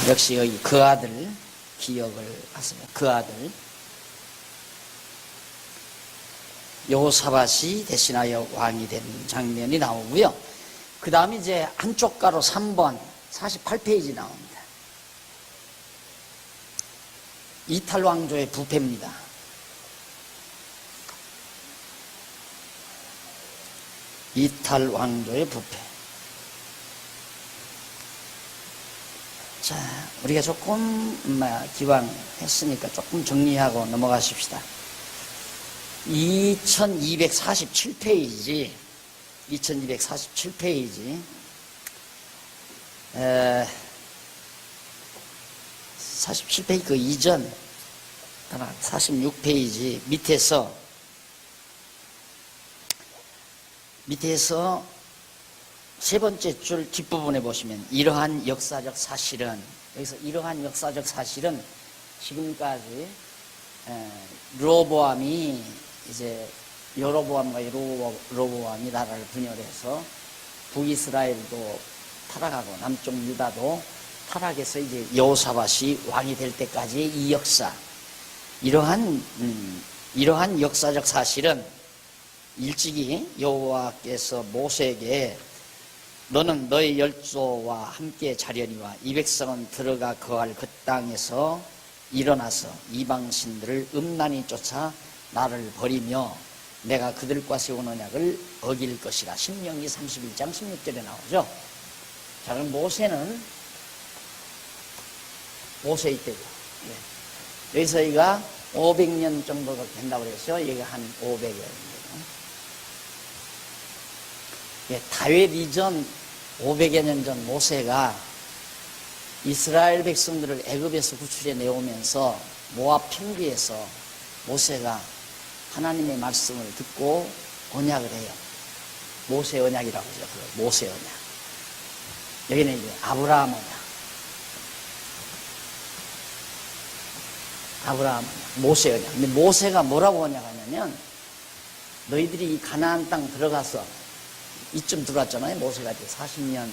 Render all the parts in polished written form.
역시 여기 그 아들 기억을 하십니다. 그 아들 여호사밧이 대신하여 왕이 된 장면이 나오고요. 그 다음에 이제 한쪽 가로 3번 48페이지 나옵니다. 이탈 왕조의 부패입니다. 이탈 왕조의 부패. 자, 우리가 조금 기왕 했으니까 조금 정리하고 넘어가십시다. 2247페이지 2247페이지 47페이지 그 이전 46페이지 밑에서 세 번째 줄 뒷부분에 보시면 이러한 역사적 사실은, 여기서 이러한 역사적 사실은 지금까지 르호보암이 이제 여로보암과 르호보암이 나라를 분열해서 북이스라엘도 타락하고 남쪽 유다도 타락해서 이제 여호사밧이 왕이 될 때까지의 이 역사, 이러한 역사적 사실은 일찍이 여호와께서 모세에게 너는 너의 열조와 함께 자려니와 이 백성은 들어가 거할 그 땅에서 일어나서 이방신들을 음란히 쫓아 나를 버리며 내가 그들과 세운 언약을 어길 것이라. 신명기 31장 16절에 나오죠. 자, 그럼 모세는 모세의 때고, 여기서 여기가 500년 정도가 된다고 그랬어요. 여기가 한 500년. 다윗 이전 500여 년 전 모세가 이스라엘 백성들을 애굽에서 구출해 내오면서 모압 평지에서 모세가 하나님의 말씀을 듣고 언약을 해요. 모세 언약이라고 하죠. 모세 언약. 여기는 이제 아브라함 언약. 아브라함 언약, 모세 언약. 근데 모세가 뭐라고 언약하냐면 너희들이 이 가나안 땅 들어가서 이쯤 들어왔잖아요. 모세가 이제 40년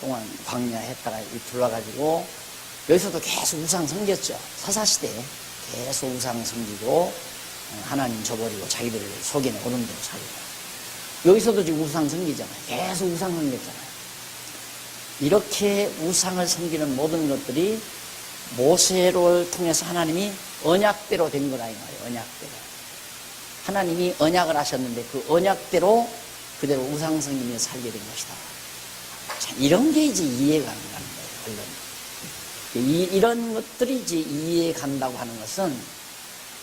동안 광야했다가 들어와가지고 여기서도 계속 우상 섬겼죠. 사사시대에 계속 우상 섬기고 하나님 저버리고 자기들을 속이는 오른 대로 살고, 여기서도 지금 우상 섬기잖아요. 계속 우상 섬겼잖아요. 이렇게 우상을 섬기는 모든 것들이 모세를 통해서 하나님이 언약대로 된 거라 이 말이에요. 언약대로. 하나님이 언약을 하셨는데 그 언약대로 그대로 우상 섬기며 살게 된 것이다. 자, 이런 게 이제 이해가 안 가는 거예요. 물론 이런 것들이 이제 이해 간다고 하는 것은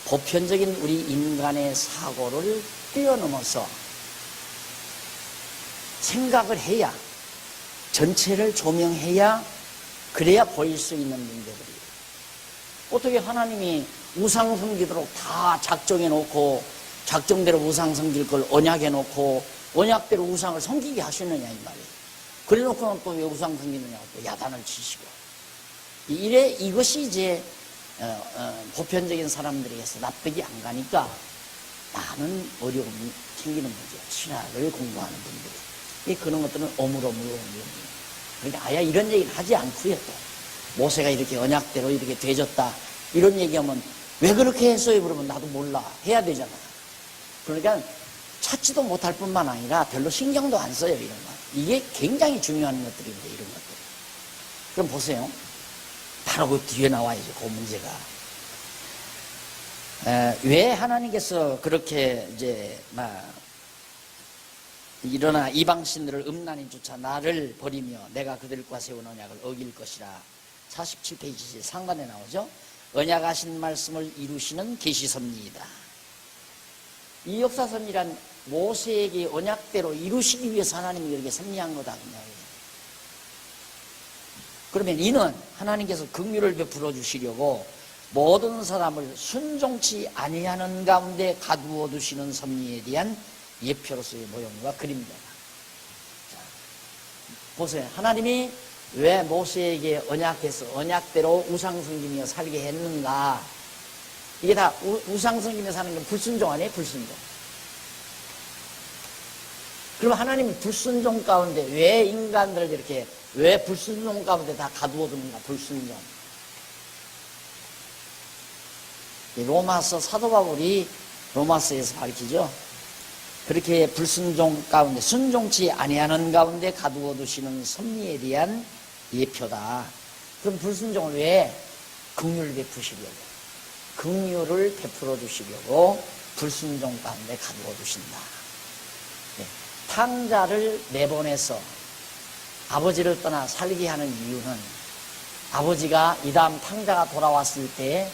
보편적인 우리 인간의 사고를 뛰어넘어서 생각을 해야, 전체를 조명해야 그래야 보일 수 있는 문제들이에요. 어떻게 하나님이 우상 섬기도록 다 작정해 놓고 작정대로 우상 섬길 걸 언약해 놓고 언약대로 우상을 섬기게 하시느냐 이 말이에요. 그래 놓고는 또 왜 우상 섬기느냐고 또 야단을 치시고, 이것이 이제 보편적인 사람들에게서 납득이 안 가니까 많은 어려움이 생기는 거죠. 신학을 공부하는 분들이. 그런 것들은 오물오물. 그러니까 아예 이런 얘기를 하지 않고요. 또 모세가 이렇게 언약대로 이렇게 되졌다 이런 얘기하면 왜 그렇게 했어요? 그러면 나도 몰라 해야 되잖아요. 그러니까 찾지도 못할 뿐만 아니라 별로 신경도 안 써요. 이런 거. 이게 굉장히 중요한 것들인데, 이런 것들. 그럼 보세요. 바로 그 뒤에 나와야죠. 그 문제가. 왜 하나님께서 그렇게 이제 일어나 이방신들을 음란히 쫓아 나를 버리며 내가 그들과 세운 언약을 어길 것이라. 47페이지 상반에 나오죠. 언약하신 말씀을 이루시는 계시섭니이다. 이 역사섭리란 모세에게 언약대로 이루시기 위해서 하나님이 이렇게 섭리한 거다. 그러면 이는 하나님께서 긍휼을 베풀어 주시려고 모든 사람을 순종치 아니하는 가운데 가두어 두시는 섭리에 대한 예표로서의 모형과 그림자다. 자, 보세요. 하나님이 왜 모세에게 언약해서 언약대로 우상 섬기며 살게 했는가? 이게 다 우상 섬기며 사는 게 불순종 아니에요? 불순종. 그럼 하나님이 불순종 가운데 왜 인간들을 이렇게 왜 불순종 가운데 다 가두어둡니까? 불순종. 로마서 사도 바울이 로마서에서 밝히죠. 그렇게 불순종 가운데, 순종치 아니하는 가운데 가두어두시는 섭리에 대한 예표다. 그럼 불순종을 왜? 긍휼을 베푸시려고, 긍휼을 베풀어 주시려고 불순종 가운데 가두어두신다. 네. 탕자를 내보내서 아버지를 떠나 살게 하는 이유는 아버지가 이 다음 탕자가 돌아왔을 때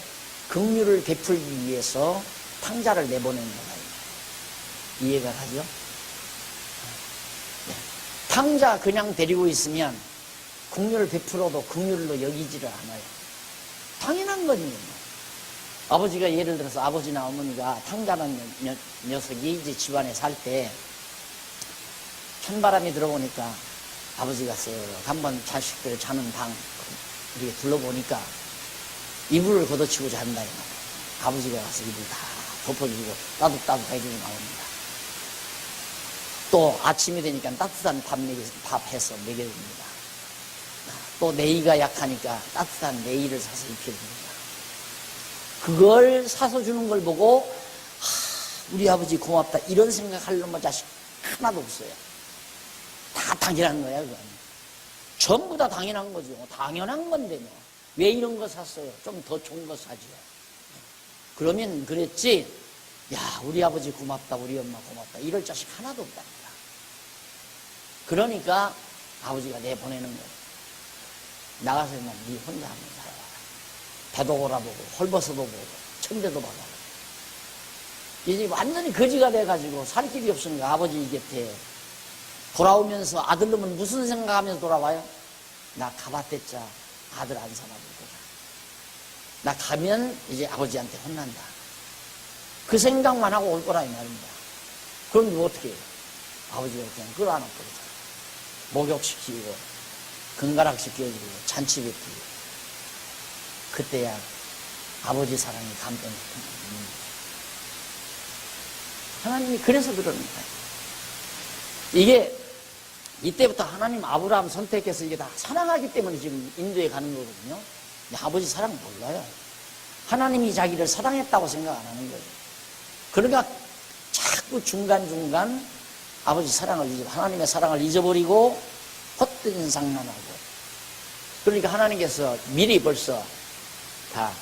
긍휼을 베풀기 위해서 탕자를 내보내는 거다. 이해가 가죠? 네. 탕자 그냥 데리고 있으면 긍휼을 베풀어도 긍휼로 여기지를 않아요. 당연한 거지. 아버지가 예를 들어서 아버지나 어머니가 탕자라는 녀석이 이제 집안에 살 때 찬바람이 들어오니까 아버지가 쓱 한번 자식들 자는 방 이렇게 둘러보니까 이불을 걷어치고 잔다 이 말이에요. 아버지가 가서 이불 다 덮어주고 따뜻하게 해주고 나옵니다. 또 아침이 되니까 따뜻한 밥 해서 먹여줍니다. 또 내의가 약하니까 따뜻한 내의를 사서 입혀줍니다. 그걸 사서 주는 걸 보고 우리 아버지 고맙다 이런 생각할 놈의 자식 하나도 없어요. 다 당연한 거야. 그건. 전부 다 당연한 거죠. 당연한 건데 왜 이런 거 샀어요? 좀 더 좋은 거 사지요. 그러면 그랬지, 야 우리 아버지 고맙다 우리 엄마 고맙다 이럴 자식 하나도 없답니다. 그러니까 아버지가 내보내는 거예요. 나가서 네 혼자 한번 살아봐라. 배도 골아보고 헐벗어도 보고 천대도 받아보고. 이제 완전히 거지가 돼가지고 살 길이 없으니까 아버지 곁에 돌아오면서 아들놈은 무슨 생각하면서 돌아와요? 나 가봤댔자 아들 안 살아볼 거다. 나 가면 이제 아버지한테 혼난다. 그 생각만 하고 올 거라 이 말입니다. 그럼 이거 어떻게 해요? 아버지가 그냥 끌어안아버리잖아. 목욕시키고 금가락 시켜주고 잔치 베푸고. 그때야 아버지 사랑이 감동했던 거예요. 하나님이 그래서 그러는 거예요. 이게 이때부터 하나님 아브라함 선택해서 이게 다 사랑하기 때문에 지금 인도에 가는 거거든요. 근데 아버지 사랑 몰라요. 하나님이 자기를 사랑했다고 생각 안 하는 거예요. 그러니까 자꾸 중간중간 아버지 사랑을 하나님의 사랑을 잊어버리고 헛된 상관하고. 그러니까 하나님께서 미리 벌써 다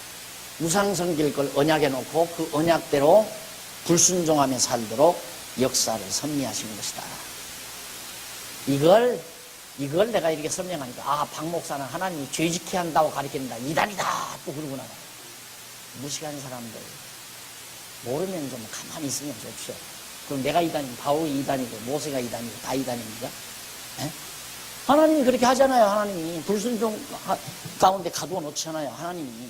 우상 섬길 걸 언약해 놓고 그 언약대로 불순종하며 살도록 역사를 섭리하신 것이다. 이걸 내가 이렇게 설명하니까 박 목사는 하나님이 죄짓게 한다고 가르친다. 이단이다. 또 그러고 나가요. 무식한 사람들. 모르면 좀 가만히 있으면 좋죠. 그럼 내가 이단이고 바울이 이단이고 모세가 이단이고 다 이단입니까? 에? 하나님이 그렇게 하잖아요. 하나님이 불순종 가운데 가두어 놓잖아요. 하나님이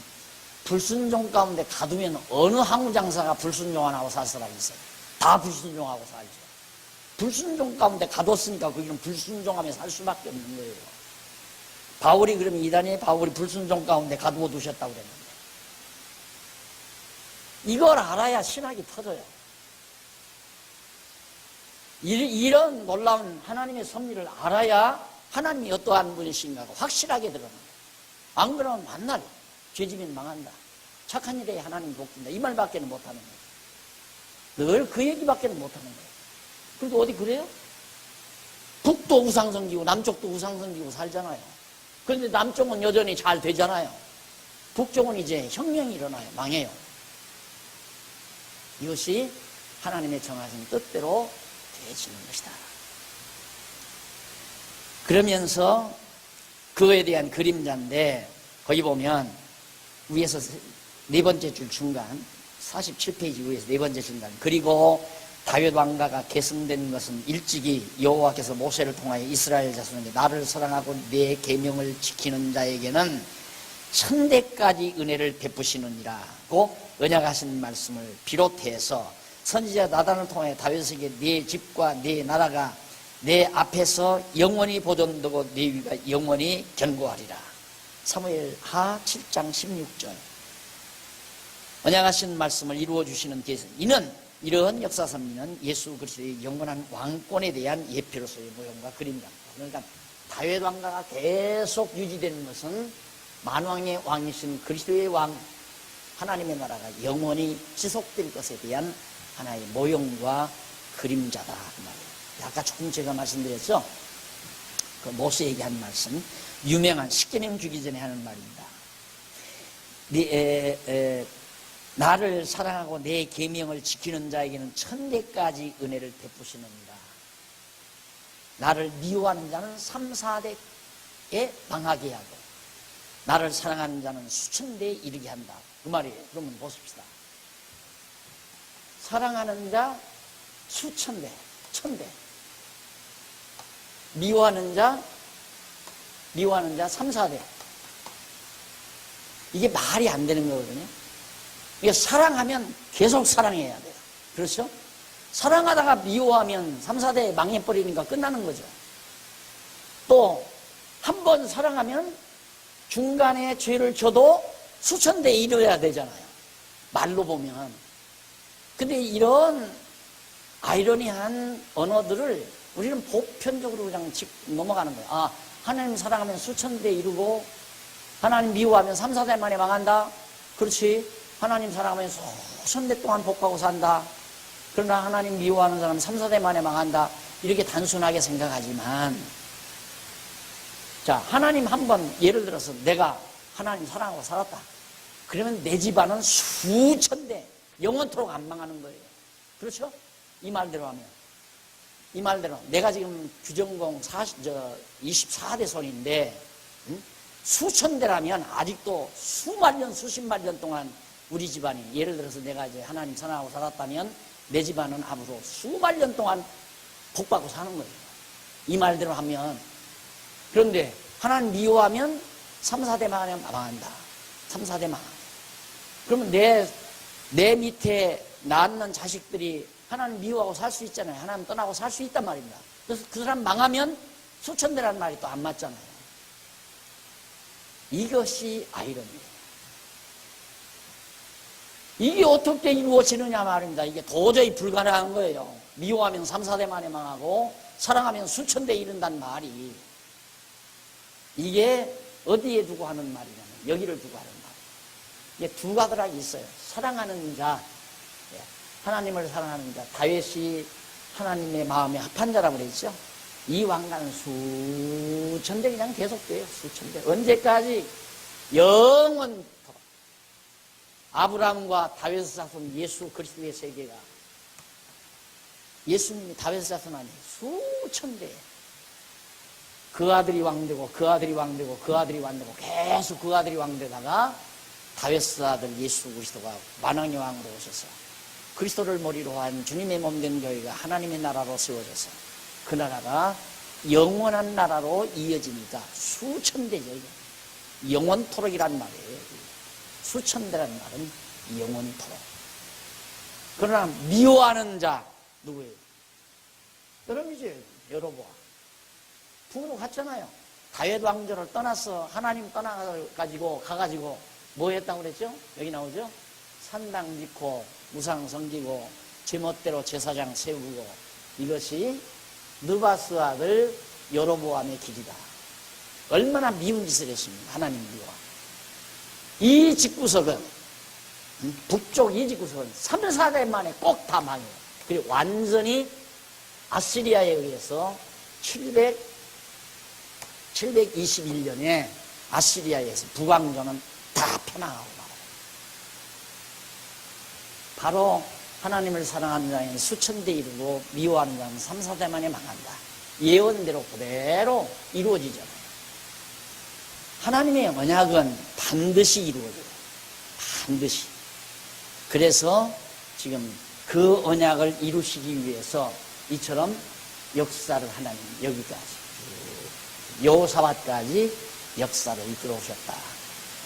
불순종 가운데 가두면 어느 항우장사가 불순종 안 하고 살 사람이 있어요? 다 불순종하고 살죠. 불순종 가운데 가뒀으니까 거기는 불순종하며 살 수밖에 없는 거예요. 바울이 그러면 이단이 바울이 불순종 가운데 가두어 두셨다고 그랬는데 이걸 알아야 신학이 터져요. 이런 놀라운 하나님의 섭리를 알아야 하나님이 어떠한 분이신가가 확실하게 드러나요. 안 그러면 만날 죄지면 망한다. 착한 일에 하나님 복된다. 이 말밖에는 못하는 거예요. 늘 그 얘기밖에는 못하는 거예요. 그래도 어디 그래요? 북도 우상 섬기고 남쪽도 우상 섬기고 살잖아요. 그런데 남쪽은 여전히 잘 되잖아요. 북쪽은 이제 혁명이 일어나요. 망해요. 이것이 하나님의 정하신 뜻대로 되어지는 것이다. 그러면서 그거에 대한 그림자인데 거기 보면 위에서 네 번째 줄 중간 47페이지 위에서 네 번째 중간 그리고 다윗 왕가가 계승된 것은 일찍이 여호와께서 모세를 통하여 이스라엘 자손에게 나를 사랑하고 내 계명을 지키는 자에게는 천대까지 은혜를 베푸시느니라고 언약하신 말씀을 비롯해서 선지자 나단을 통하여 다윗에게 네 집과 네 나라가 내 앞에서 영원히 보존되고 네 위가 영원히 견고하리라. 사무엘 하 7장 16절. 언약하신 말씀을 이루어 주시는 계승. 이러한 역사 섭리는 예수 그리스도의 영원한 왕권에 대한 예표로서의 모형과 그림입니다. 그러니까 다윗 왕가가 계속 유지되는 것은 만왕의 왕이신 그리스도의 왕, 하나님의 나라가 영원히 지속될 것에 대한 하나의 모형과 그림자다 그 말이에요. 아까 조금 제가 말씀드렸죠. 그 모세에게 한 말씀, 유명한 십계명 주기 전에 하는 말입니다. 나를 사랑하고 내 계명을 지키는 자에게는 1000대까지 은혜를 베푸시느니라. 나를 미워하는 자는 3, 4대에 망하게 하고 나를 사랑하는 자는 수천 대에 이르게 한다. 그 말이에요. 그러면 보십시다. 사랑하는 자 수천 대, 1000대. 미워하는 자 3, 4대. 이게 말이 안 되는 거거든요. 그러니까 사랑하면 계속 사랑해야 돼요. 그렇죠? 사랑하다가 미워하면 3, 4대에 망해버리니까 끝나는 거죠. 또 한 번 사랑하면 중간에 죄를 져도 수천 대에 이뤄야 되잖아요. 말로 보면. 근데 이런 아이러니한 언어들을 우리는 보편적으로 그냥 넘어가는 거예요. 아, 하나님 사랑하면 수천 대 이루고 하나님 미워하면 3, 4대 만에 망한다. 그렇지. 하나님 사랑하면 수천 대 동안 복하고 산다. 그러나 하나님 미워하는 사람은 3, 4대 만에 망한다. 이렇게 단순하게 생각하지만, 자, 하나님 한번 예를 들어서 내가 하나님 사랑하고 살았다. 그러면 내 집안은 수천 대 영원토록 안 망하는 거예요. 그렇죠? 이 말대로 하면. 이 말대로 내가 지금 규정공 24대 손인데 수천 대라면 아직도 수만 년 수십만 년 동안 우리 집안이, 예를 들어서 내가 이제 하나님 사랑하고 살았다면 내 집안은 앞으로 수만 년 동안 복받고 사는 거예요. 이 말대로 하면. 그런데 하나님 미워하면 3, 4대 망한다. 3, 4대 망한다. 그러면 내 밑에 낳는 자식들이 하나님 미워하고 살 수 있잖아요. 하나님 떠나고 살 수 있단 말입니다. 그래서 그 사람 망하면 수천 대라는 말이 또 안 맞잖아요. 이것이 아이러니예요. 이게 어떻게 이루어지느냐 말입니다. 이게 도저히 불가능한 거예요. 미워하면 3, 4대 만에 망하고 사랑하면 수천 대 이른다는 말이, 이게 어디에 두고 하는 말이냐면 여기를 두고 하는 말이에요. 이게 두 가닥이 있어요. 사랑하는 자, 하나님을 사랑하는 자. 다윗이 하나님의 마음에 합한 자라고 그랬죠. 이 왕가는 수천 대 그냥 계속돼요. 수천 대. 언제까지? 영원토록. 아브라함과 다윗의 자손 예수 그리스도의 세계가, 예수님이 다윗의 자손 아니에요. 수천 대. 그 아들이 왕되고 그 아들이 왕되고 그 아들이 왕되고 계속 그 아들이 왕되다가 다윗의 아들 예수 그리스도가 만왕의 왕으로 오셔서 그리스도를 머리로 한 주님의 몸된 교회가 하나님의 나라로 세워져서 그 나라가 영원한 나라로 이어지니까 수천 대죠. 영원토록이란 말이에요. 수천 대라는 말은 영원토록. 그러나 미워하는 자 누구예요? 여러분이죠. 여러분. 부모로 갔잖아요. 다윗 왕조를 떠나서 하나님 떠나가지고 가가지고 뭐 했다고 그랬죠? 여기 나오죠? 산당 짓고 우상 섬기고 제멋대로 제사장 세우고, 이것이 느바스 아들 여로보암의 길이다. 얼마나 미운 짓을 했습니까? 하나님 미워. 이 집구석은, 북쪽 이 집구석은 3, 4대 만에 꼭 다 망해요. 그리고 완전히 아시리아에 의해서 721년에 아시리아에서 북왕조는 다 패망하고 말아요. 바로 하나님을 사랑하는 자에는 수천 대 이루고 미워하는 자는 3, 4대 만에 망한다. 예언대로 그대로 이루어지잖아요. 하나님의 언약은 반드시 이루어져요. 반드시. 그래서 지금 그 언약을 이루시기 위해서 이처럼 역사를 하나님 여기까지, 여호사밧까지 역사를 이끌어 오셨다.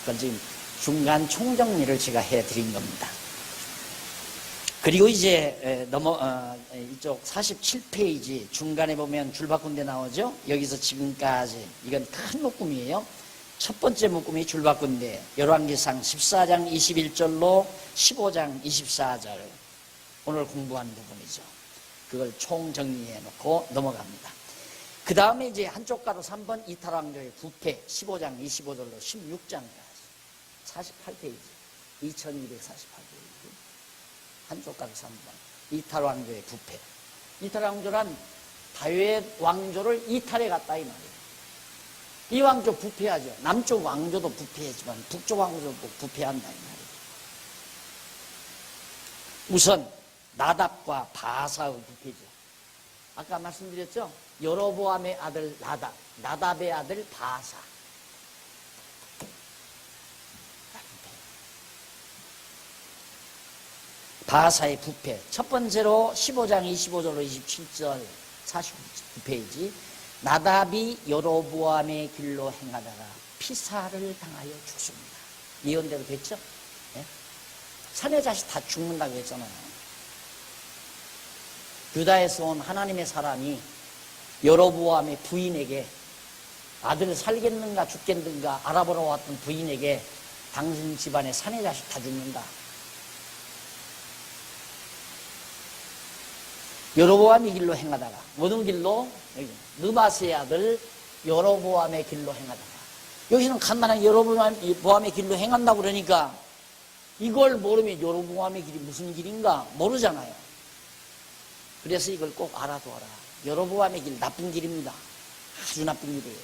그건 지금 중간 총정리를 제가 해드린 겁니다. 그리고 이제 이쪽 47페이지 중간에 보면 줄바꾼 데 나오죠. 여기서 지금까지, 이건 큰 묶음이에요. 첫 번째 묶음이 줄바꾼 데, 열왕기상 14장 21절로 15장 24절, 오늘 공부한 부분이죠. 그걸 총정리해 놓고 넘어갑니다. 그 다음에 이제 한쪽 가로 3번 이탈왕조의 부패 15장 25절로 16장까지 48페이지 2248페이지 한쪽 가로 3번 이탈왕조의 부패. 이탈왕조란 다윗 왕조를 이탈해 갔다 이 말이에요. 이 왕조 부패하죠. 남쪽 왕조도 부패했지만 북쪽 왕조도 부패한다 이 말이에요. 우선 나답과 바사의 부패죠. 아까 말씀드렸죠. 여로보암의 아들 나답, 나답의 아들 바사. 바사의 부패. 첫 번째로 15장 25절로 27절 49페이지. 나답이 여로보암의 길로 행하다가 피살을 당하여 죽습니다. 예언대로 됐죠? 네? 사내 자식 다 죽는다고 했잖아요. 유다에서 온 하나님의 사람이 여로보암의 부인에게 아들 살겠는가 죽겠는가 알아보러 왔던 부인에게 당신 집안의 사내 자식 다 죽는다. 여로보암의 길로 행하다가 모든 길로 느바스의 아들 여로보암의 길로 행하다가 여기는 간단하게 여로보암의 길로 행한다고 그러니까 이걸 모르면 여로보암의 길이 무슨 길인가 모르잖아요. 그래서 이걸 꼭 알아두어라. 여로보암의 길 나쁜 길입니다. 아주 나쁜 길이에요.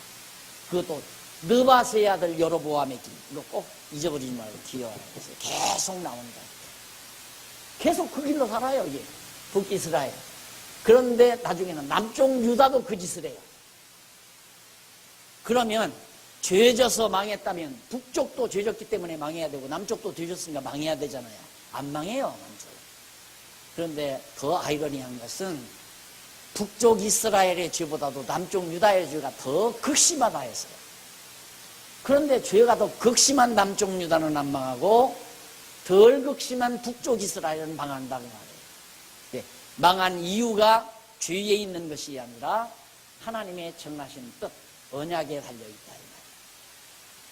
그것도 느바스의 아들 여로보암의 길 이거 꼭 잊어버리지 말고 기억하라. 그래서 계속 나온다. 계속 그 길로 살아요. 이게 북이스라엘. 그런데 나중에는 남쪽 유다도 그 짓을 해요. 그러면 죄져서 망했다면 북쪽도 죄졌기 때문에 망해야 되고 남쪽도 죄졌으니까 망해야 되잖아요. 안 망해요, 남쪽. 그런데 더 아이러니한 것은 북쪽 이스라엘의 죄보다도 남쪽 유다의 죄가 더 극심하다 했어요. 그런데 죄가 더 극심한 남쪽 유다는 안 망하고 덜 극심한 북쪽 이스라엘은 망한다는 말이에요. 네, 망한 이유가 죄에 있는 것이 아니라 하나님의 정하신 뜻, 언약에 달려있다.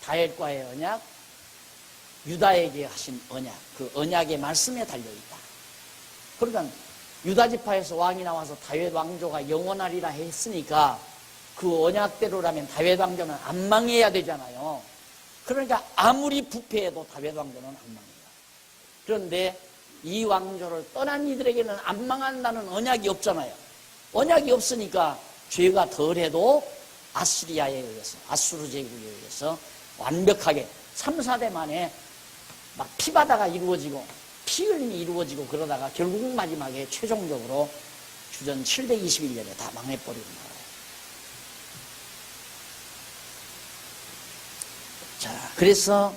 다윗과의 언약, 유다에게 하신 언약, 그 언약의 말씀에 달려있다. 그러니까 유다지파에서 왕이 나와서 다윗 왕조가 영원하리라 했으니까 그 언약대로라면 다윗 왕조는 안 망해야 되잖아요. 그러니까 아무리 부패해도 다윗 왕조는 안 망해요. 그런데 이 왕조를 떠난 이들에게는 안 망한다는 언약이 없잖아요. 언약이 없으니까 죄가 덜해도 아시리아에 의해서, 아수르 제국에 의해서 완벽하게 3, 4대 만에 막 피바다가 이루어지고 피 흘림이 이루어지고 그러다가 결국 마지막에 최종적으로 주전 721년에 다 망해버리는 거예요. 자, 그래서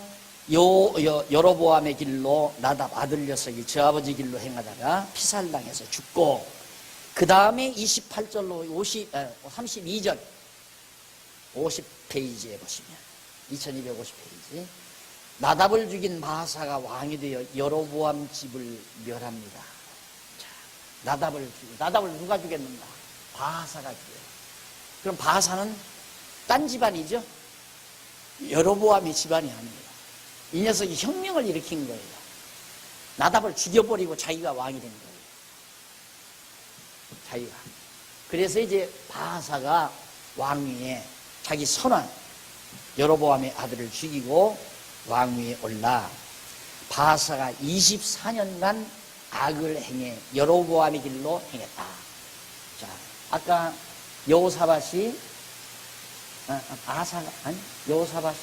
여로보암의 길로 나답 아들 녀석이 저 아버지 길로 행하다가 피살당해서 죽고 그 다음에 28절로 32절 50페이지에 보시면 2250페이지 나답을 죽인 바사가 왕이 되어 여로보암 집을 멸합니다. 자, 나답을 누가 죽였는가? 바사가 죽여요. 그럼 바사는 딴 집안이죠? 여로보암의 집안이 아니에요. 이 녀석이 혁명을 일으킨 거예요. 나답을 죽여버리고 자기가 왕이 된 거예요. 자기가. 그래서 이제 바사가 왕위에 자기 선왕 여로보암의 아들을 죽이고 왕위에 올라 바사가 24년간 악을 행해 여로보암의 길로 행했다. 자, 아까 여호사밧이 아사가 아니 여호사밧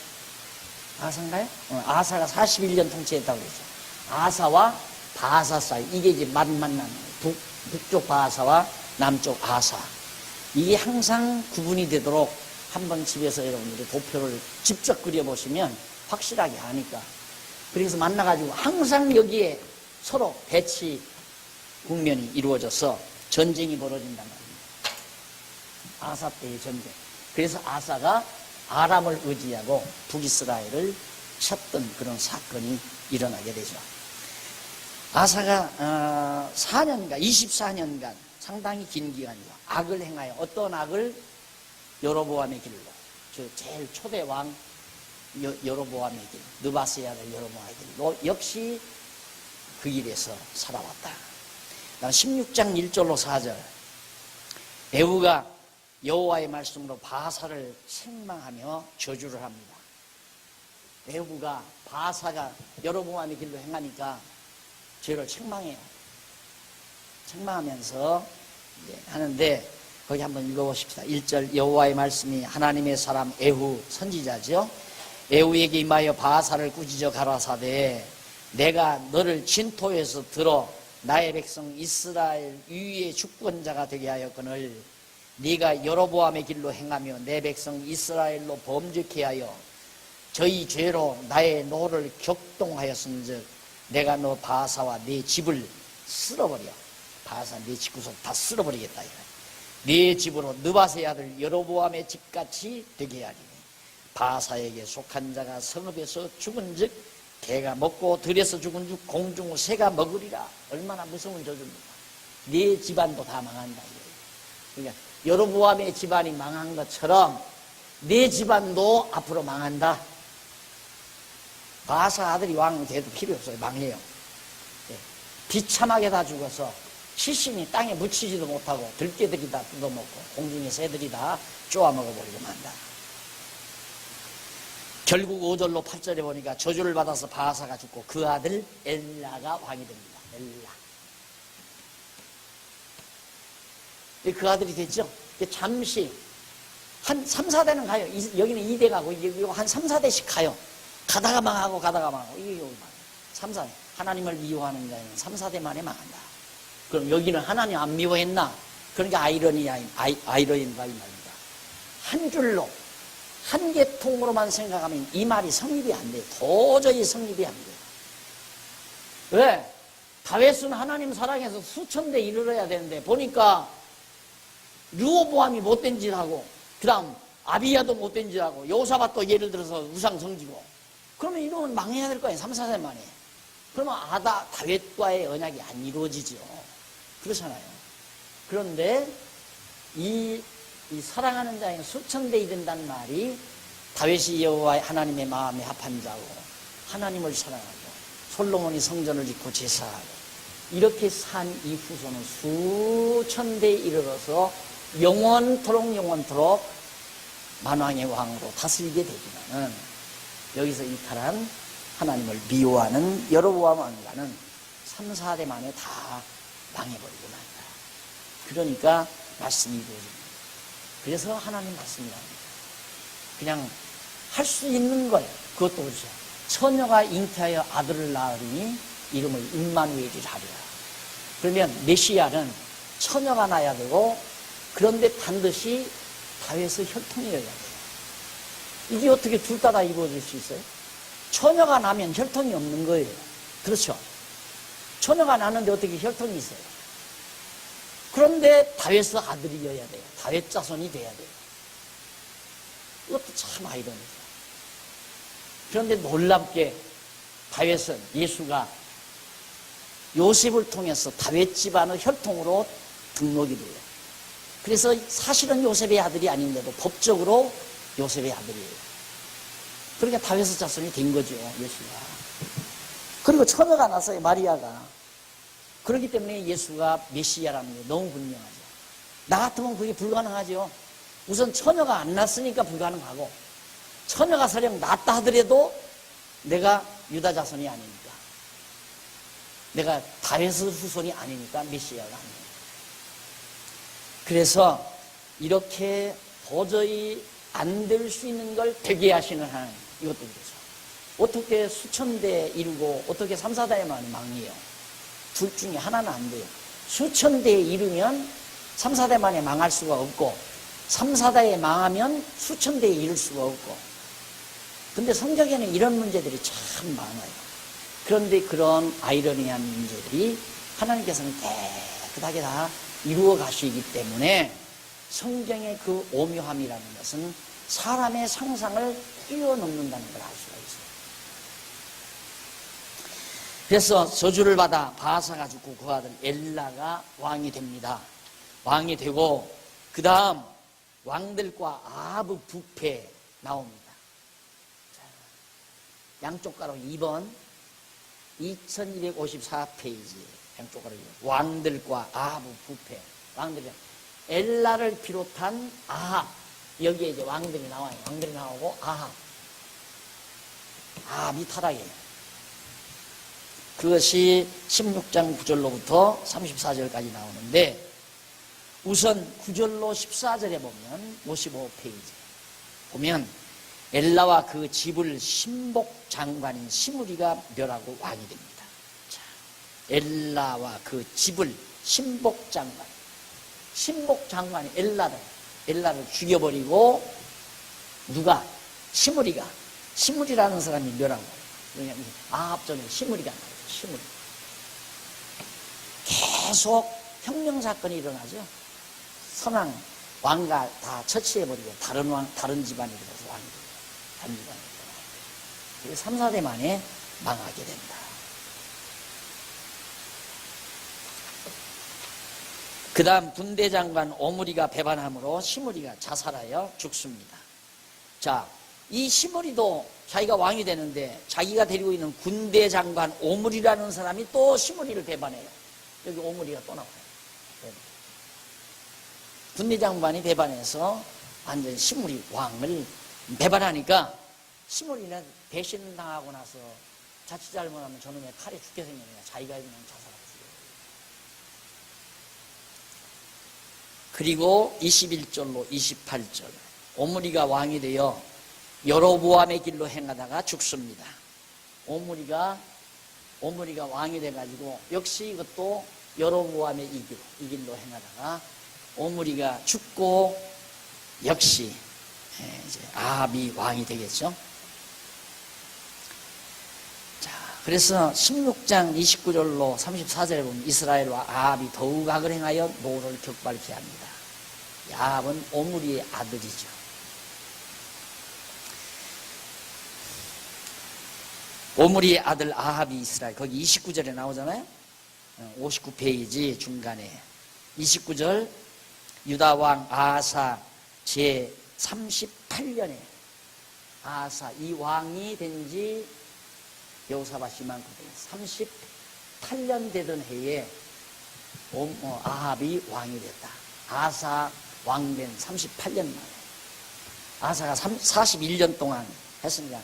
아사인가요? 아사가 41년 통치했다고 그랬죠. 아사와 바사 사이 이게 이제 만나는 거예요. 북쪽 바사와 남쪽 아사. 이게 항상 구분이 되도록 한번 집에서 여러분들이 도표를 직접 그려보시면 확실하게 아니까. 그래서 만나가지고 항상 여기에 서로 대치 국면이 이루어져서 전쟁이 벌어진단 말입니다. 아사 때의 전쟁. 그래서 아사가 아람을 의지하고 북이스라엘을 쳤던 그런 사건이 일어나게 되죠. 아사가 24년간 상당히 긴 기간이죠. 악을 행하여 어떤 악을 여로보암의 길로 제일 초대 왕 여로보암의 길, 느바스의 아들 여로보암의 길로 역시 그 길에서 살아왔다. 16장 1절로 4절 에후가 여호와의 말씀으로 바사를 책망하며 저주를 합니다. 에후가 바사가 여로보암의 길로 행하니까 죄를 책망해요. 책망하면서 하는데 거기 한번 읽어보십시다. 1절 여호와의 말씀이 하나님의 사람 에후 선지자죠. 에후에게 임하여 바사를 꾸짖어 가라사대 내가 너를 진토에서 들어 나의 백성 이스라엘 위의 주권자가 되게 하였거늘 네가 여로보암의 길로 행하며 내 백성 이스라엘로 범죄케 하여 저희 죄로 나의 노를 격동하였은즉 내가 너 바사와 네 집을 쓸어버려. 바사 네 집구석 다 쓸어버리겠다. 네 집으로 느밧의 아들 여로보암의 집같이 되게 하리니 바사에게 속한 자가 성읍에서 죽은즉 개가 먹고 들에서 죽은즉 공중 새가 먹으리라. 얼마나 무서운 저주입니까? 네 집안도 다 망한다. 그러니까 여로보암의 집안이 망한 것처럼 네 집안도 앞으로 망한다. 바사 아들이 왕 돼도 필요 없어요. 망해요. 비참하게 다 죽어서 시신이 땅에 묻히지도 못하고 들깨들이 다 뜯어먹고 공중의 새들이 다 쪼아먹어버리고 만다. 결국 5절로 8절에 보니까 저주를 받아서 바사가 죽고 그 아들 엘라가 왕이 됩니다. 엘라. 그 아들이 됐죠. 잠시 한 3, 4대는 가요. 여기는 2대 가고 한 3, 4대씩 가요. 가다가 망하고 이게 3, 4대. 하나님을 미워하는 자는 3, 4대 만에 망한다. 그럼 여기는 하나님 안 미워했나? 그러니까 아이러니가 이 말입니다. 한 줄로 한 계통으로만 생각하면 이 말이 성립이 안 돼요. 도저히 성립이 안 돼요. 왜? 다윗은 하나님 사랑해서 수천 대 이르러야 되는데 보니까 르호보암이 못된 짓하고 그 다음 아비야도 못된 짓하고 요사밧도 예를 들어서 우상 성지고 그러면 이러면 망해야 될 거 아니에요. 3, 4대 만에. 그러면 다윗과의 언약이 안 이루어지죠. 그렇잖아요. 그런데 이 사랑하는 자에게 수천 대 이른다는 말이 다윗이 여호와의 하나님의 마음에 합한 자고 하나님을 사랑하고 솔로몬이 성전을 짓고 제사하고 이렇게 산 이 후손은 수천 대에 이르러서 영원토록 만왕의 왕으로 다스리게 되지만은 여기서 이탈한 하나님을 미워하는 여로보암 왕가는 3, 4대 만에 다 망해버리고 만다. 그러니까 말씀이 이루어집니다. 그래서 하나님 말씀이랍니다. 그냥 할 수 있는 거예요. 그것도 그렇죠. 처녀가 잉태하여 아들을 낳으니 이름을 임마누엘이라 하리라. 그러면 메시아는 처녀가 나야 되고 그런데 반드시 다윗의 혈통이어야 돼요. 이게 어떻게 둘 다 이루어질 수 있어요? 처녀가 나면 혈통이 없는 거예요. 그렇죠? 처녀가 나는데 어떻게 혈통이 있어요? 그런데 다윗의 아들이어야 돼요. 다윗 자손이 돼야 돼요. 이것도 참 아이러니죠. 그런데 놀랍게 다윗은 예수가 요셉을 통해서 다윗 집안의 혈통으로 등록이 돼요. 그래서 사실은 요셉의 아들이 아닌데도 법적으로 요셉의 아들이에요. 그러니까 다윗의 자손이 된 거죠, 예수가. 그리고 처녀가 나서요, 마리아가. 그렇기 때문에 예수가 메시아라는 게 너무 분명하죠. 나 같으면 그게 불가능하죠. 우선 처녀가 안 났으니까 불가능하고 처녀가 설령 났다 하더라도 내가 유다 자손이 아니니까 내가 다윗의 후손이 아니니까 메시아가 아니에요. 그래서 이렇게 도저히 안 될 수 있는 걸 되게 하시는 하나님, 이것도 그렇죠. 어떻게 수천 대 이루고 어떻게 3, 4대에 망해요. 둘 중에 하나는 안 돼요. 수천 대에 이르면 3, 4대 만에 망할 수가 없고 3, 4대에 망하면 수천 대에 이룰 수가 없고. 근데 성경에는 이런 문제들이 참 많아요. 그런데 그런 아이러니한 문제들이 하나님께서는 깨끗하게 다 이루어 가시기 때문에 성경의 그 오묘함이라는 것은 사람의 상상을 뛰어넘는다는 걸 알 수가 있어요. 그래서 저주를 받아 바사가 죽고 그 아들 엘라가 왕이 됩니다. 왕이 되고 그 다음 왕들과 아합의 부패 나옵니다. 자, 양쪽 가로 2번 2254페이지 양쪽 가로 2번. 왕들과 아합의 부패. 왕들이 엘라를 비롯한 아합, 여기에 이제 왕들이 나와요. 왕들이 나오고 아합이 타락이에요. 그것이 16장 9절로부터 34절까지 나오는데, 우선 9절로 14절에 보면 55페이지 보면 엘라와 그 집을 신복 장관인 시므리가 멸하고 왕이 됩니다. 자, 엘라와 그 집을 신복 장관이 엘라를 죽여버리고, 누가? 시므리라는 사람이 멸하고, 왜냐하면 아합 전에 시므리가 나와요. 시므리. 계속 혁명 사건이 일어나죠. 선왕 왕가 다 처치해버리고 다른 집안이 들어서 왕이 돼요. 다른 집안이 들어요. 그래서 3, 4대 만에 망하게 된다. 그 다음 군대 장관 오므리가 배반함으로 시므리가 자살하여 죽습니다. 자, 이 시므리도 자기가 왕이 되는데 자기가 데리고 있는 군대 장관 오므리라는 사람이 또 시므리를 배반해요. 여기 오므리가 또 나와요. 군대 장관이 배반해서 완전 시므리 왕을 배반하니까, 시므리는 배신당하고 나서 자칫 잘못하면 저놈의 칼에 죽게 생기니까 자기가 그냥 자살했어요. 그리고 21절로 28절, 오므리가 왕이 되어 여로보암의 길로 행하다가 죽습니다. 오므리가 왕이 돼가지고 역시 이것도 여로보암의 이 길로 행하다가 오므리가 죽고 역시 이제 아합이 왕이 되겠죠. 자, 그래서 16장 29절로 34절에 보면 이스라엘과 아합이 더욱 악을 행하여 노를 격발케 합니다. 아합은 오므리의 아들이죠. 오므리의 아들 아합이 이스라엘, 거기 29절에 나오잖아요. 59페이지 중간에 29절, 유다왕 아하사 제 38년에 아하사 이 왕이 된지 여호사밧이만큼 38년 되던 해에 아합이 왕이 됐다. 아하사 왕된 38년 만에. 아하사가 41년 동안 했으니까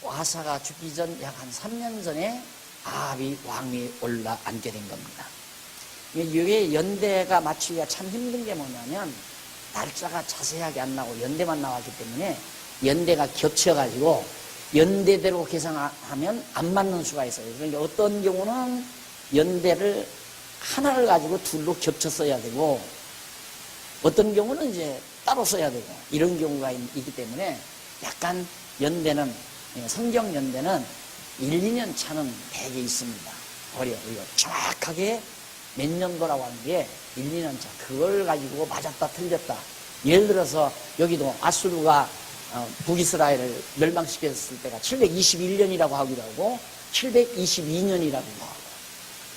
아하사가 죽기 전 약 한 3년 전에 아합이 왕위에 올라앉게 된 겁니다. 이게 연대가 맞추기가 참 힘든 게 뭐냐면 날짜가 자세하게 안 나오고 연대만 나왔기 때문에 연대가 겹쳐가지고 연대대로 계산하면 안 맞는 수가 있어요. 그러니까 어떤 경우는 연대를 하나를 가지고 둘로 겹쳐 써야 되고, 어떤 경우는 이제 따로 써야 되고, 이런 경우가 있기 때문에 약간 연대는, 성경 연대는 1, 2년 차는 되게 있습니다. 어려워요. 정확하게 몇 년도라고 하는 게 1, 2년 차. 그걸 가지고 맞았다 틀렸다. 예를 들어서 여기도 아수르가 북이스라엘을 멸망시켰을 때가 721년이라고 하기도 하고 722년이라고 하고,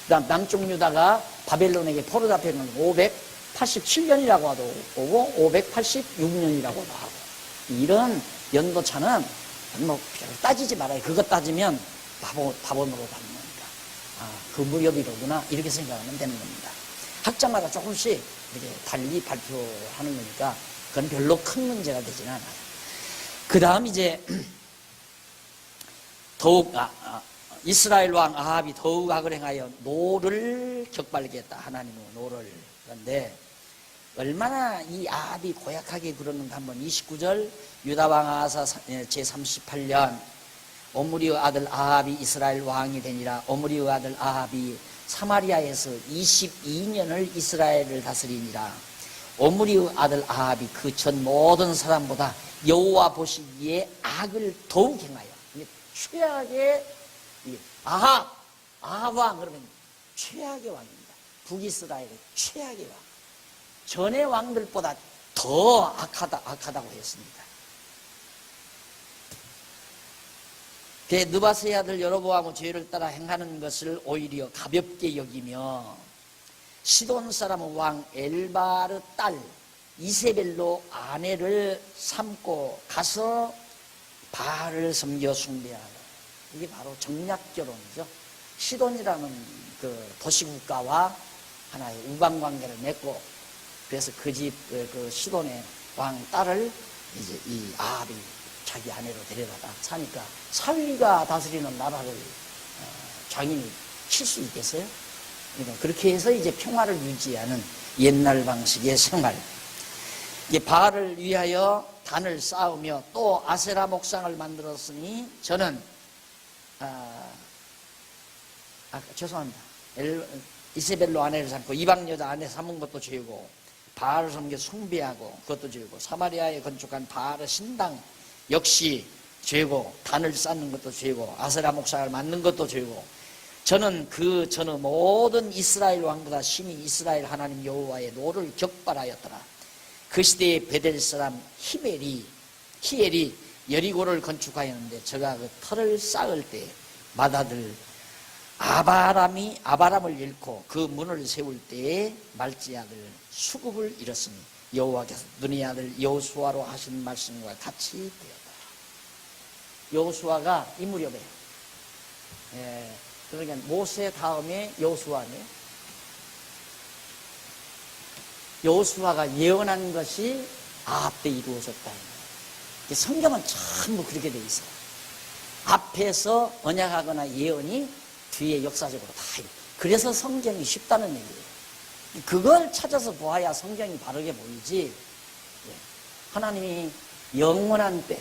그 다음 남쪽 유다가 바벨론에게 포로 잡혀있는 587년이라고 하도 오고 586년이라고도 하고, 이런 연도차는 뭐 따지지 말아요. 그거 따지면 바본으로 가는 거니까. 그 무렵이로구나 이렇게 생각하면 되는 겁니다. 학자마다 조금씩 이렇게 달리 발표하는 거니까 그건 별로 큰 문제가 되지는 않아요. 그 다음 이제 더욱 이스라엘 왕 아합이 더욱 악을 행하여 노를 격발케 했다. 하나님은 노를. 그런데 얼마나 이 아합이 고약하게 그러는가 한번 29절, 유다 왕 아하사 제38년 오므리의 아들 아합이 이스라엘 왕이 되니라. 오므리의 아들 아합이 사마리아에서 22년을 이스라엘을 다스리니라. 오므리의 아들 아합이 그 전 모든 사람보다 여호와 보시기에 악을 더욱 행하여, 최악의 아합 왕, 그러면 최악의 왕입니다. 북이스라엘의 최악의 왕. 전의 왕들보다 더 악하다고 했습니다. 느바세의 아들 여로보암의 죄를 따라 행하는 것을 오히려 가볍게 여기며 시돈 사람의 왕 엘바르 딸 이세벨로 아내를 삼고 가서 바알을 섬겨 숭배하고, 이게 바로 정략결혼이죠. 시돈이라는 그 도시국가와 하나의 우방관계를 맺고, 그래서 그 집 그 시돈의 왕 딸을 이제 이 아합이 자기 아내로 데려다가 사니까 사위가 다스리는 나라를 장인이 칠 수 있겠어요? 그러니까 그렇게 해서 이제 평화를 유지하는 옛날 방식의 생활. 이제 바알을 위하여 단을 쌓으며 또 아세라 목상을 만들었으니 저는 죄송합니다. 이세벨로 아내를 삼고 이방 여자 아내 삼은 것도 죄고 바알을 섬겨 숭배하고 그것도 죄고 사마리아에 건축한 바알의 신당 역시 죄고 단을 쌓는 것도 죄고 아세라 목상을 만든 것도 죄고 저는 그 전의 모든 이스라엘 왕보다 심히 이스라엘 하나님 여호와의 노를 격발하였더라. 그 시대에 베델 사람 히엘이 여리고를 건축하였는데 저가 그 터를 쌓을 때 맏아들 아바람을 잃고 그 문을 세울 때에 말지 아들 수굽을 잃었으니 여호와께서 눈의 아들 여호수아로 하신 말씀과 같이 되었다. 여호수아가 이 무렵에 그러니까 모세 다음에 여호수아네요. 여호수아가 예언한 것이 아합 때 이루어졌다. 성경은 전부 그렇게 돼 있어요. 앞에서 언약하거나 예언이 뒤에 역사적으로 다 있어요. 그래서 성경이 쉽다는 얘기예요. 그걸 찾아서 보아야 성경이 바르게 보이지. 하나님이 영원한 때,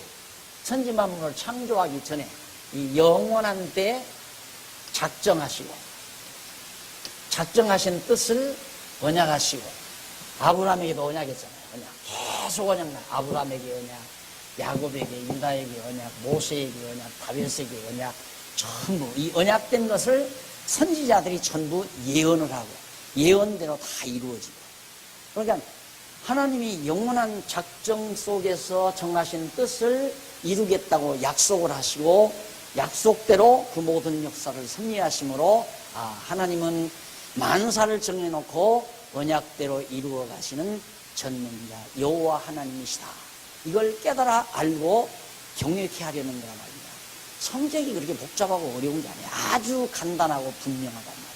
천지만물을 창조하기 전에 이 영원한 때 작정하신 뜻을 언약하시고 아브라함에게도 언약했잖아요. 언약. 계속 언약. 아브라함에게 언약, 야곱에게, 유다에게 언약, 모세에게 언약, 다윗에게 언약. 전부 이 언약된 것을 선지자들이 전부 예언을 하고 예언대로 다 이루어지고. 그러니까 하나님이 영원한 작정 속에서 정하신 뜻을 이루겠다고 약속을 하시고 약속대로 그 모든 역사를 섭리하심으로 하나님은 만사를 정해놓고 언약대로 이루어 가시는 전능자 여호와 하나님이시다. 이걸 깨달아 알고 경외케 하려는 거란 말입니다. 성경이 그렇게 복잡하고 어려운 게 아니에요. 아주 간단하고 분명하단 말입니다.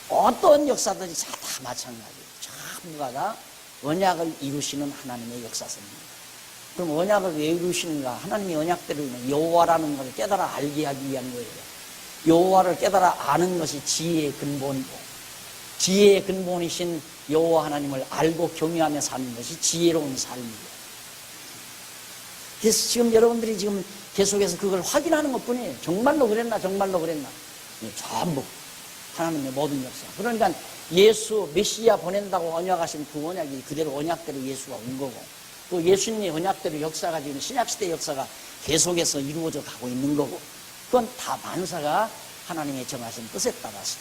어떤 역사든지 다 마찬가지예요. 전부가 다 언약을 이루시는 하나님의 역사입니다. 그럼 언약을 왜 이루시는가? 하나님이 언약대로 여호와라는 것을 깨달아 알게 하기 위한 거예요. 여호와를 깨달아 아는 것이 지혜의 근본이고 지혜의 근본이신 여호와 하나님을 알고 경외하며 사는 것이 지혜로운 삶이에요. 그래서 지금 여러분들이 지금 계속해서 그걸 확인하는 것뿐이에요. 정말로 그랬나? 전부 하나님의 모든 역사. 그러니까 예수 메시아 보낸다고 언약하신 그 언약이 그대로 언약대로 예수가 온 거고 또 예수님의 언약대로 역사가 지금 신약시대 역사가 계속해서 이루어져 가고 있는 거고 그건 다 만사가 하나님의 정하신 뜻에 따라서.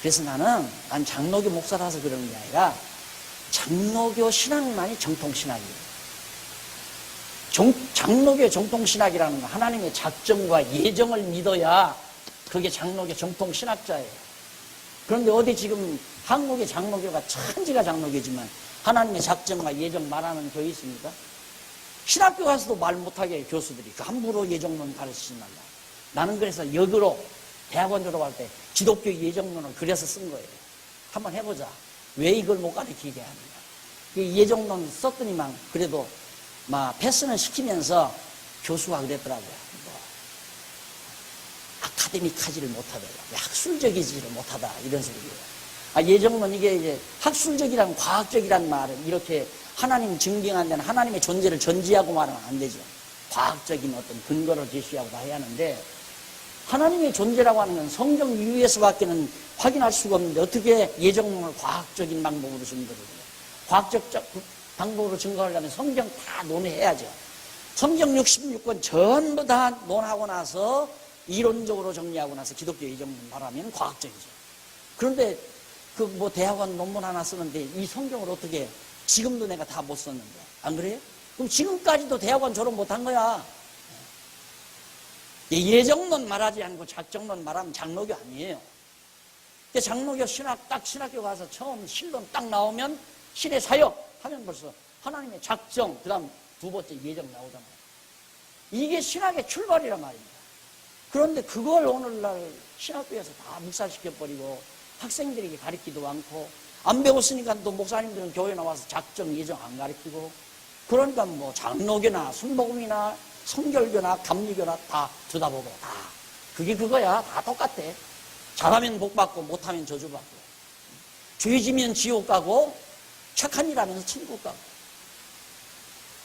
그래서 난 장로교 목사라서 그러는 게 아니라 장로교 신앙만이 정통신학이에요. 장로교의 정통신학이라는 건 하나님의 작정과 예정을 믿어야 그게 장로교 정통신학자예요. 그런데 어디 지금 한국의 장로교가 천지가 장로교지만 하나님의 작정과 예정 말하는 교회 있습니까? 신학교 가서도 말 못하게 해요, 교수들이. 함부로 예정론 가르치지 말라. 나는 그래서 역으로 대학원 졸업할 때 기독교 예정론을 그래서 쓴 거예요. 한번 해보자. 왜 이걸 못 가르치게 하는가. 그 예정론 썼더니만 그래도 패스는 시키면서 교수가 그랬더라고요. 아카데믹하지를 못하더라. 학술적이지를 못하다. 이런 소리예요. 예정론 이게 이제 학술적이란 과학적이란 말은 이렇게 하나님 증빙한 데는 하나님의 존재를 전제하고 말하면 안 되죠. 과학적인 어떤 근거를 제시하고 다 해야 하는데 하나님의 존재라고 하는 건 성경 이유에서밖에는 확인할 수가 없는데 어떻게 예정론을 과학적인 방법으로 증거를 해요. 과학적 방법으로 증거하려면 성경 다 논해야죠. 성경 66권 전부 다 논하고 나서 이론적으로 정리하고 나서 기독교 예정론 말하면 과학적이죠. 그런데 대학원 논문 하나 쓰는데 이 성경을 어떻게 지금도 내가 다 못 썼는데 안 그래요? 그럼 지금까지도 대학원 졸업 못한 거야. 예정론 말하지 않고 작정론 말하면 장로교 아니에요. 장로교 신학교 가서 처음 신론 딱 나오면 신의 사역 하면 벌써 하나님의 작정 그 다음 두 번째 예정 나오잖아요. 이게 신학의 출발이란 말입니다. 그런데 그걸 오늘날 신학교에서 다 묵살시켜버리고 학생들에게 가르치지도 않고 안 배웠으니까 또 목사님들은 교회 나와서 작정, 예정 안 가르치고, 그러니까 뭐 장로교나 순복음이나 성결교나 감리교나 다 쳐다보고 다. 그게 그거야. 다 똑같아. 잘하면 복 받고 못하면 저주 받고. 죄 지면 지옥 가고 착한 일 하면서 천국 가고.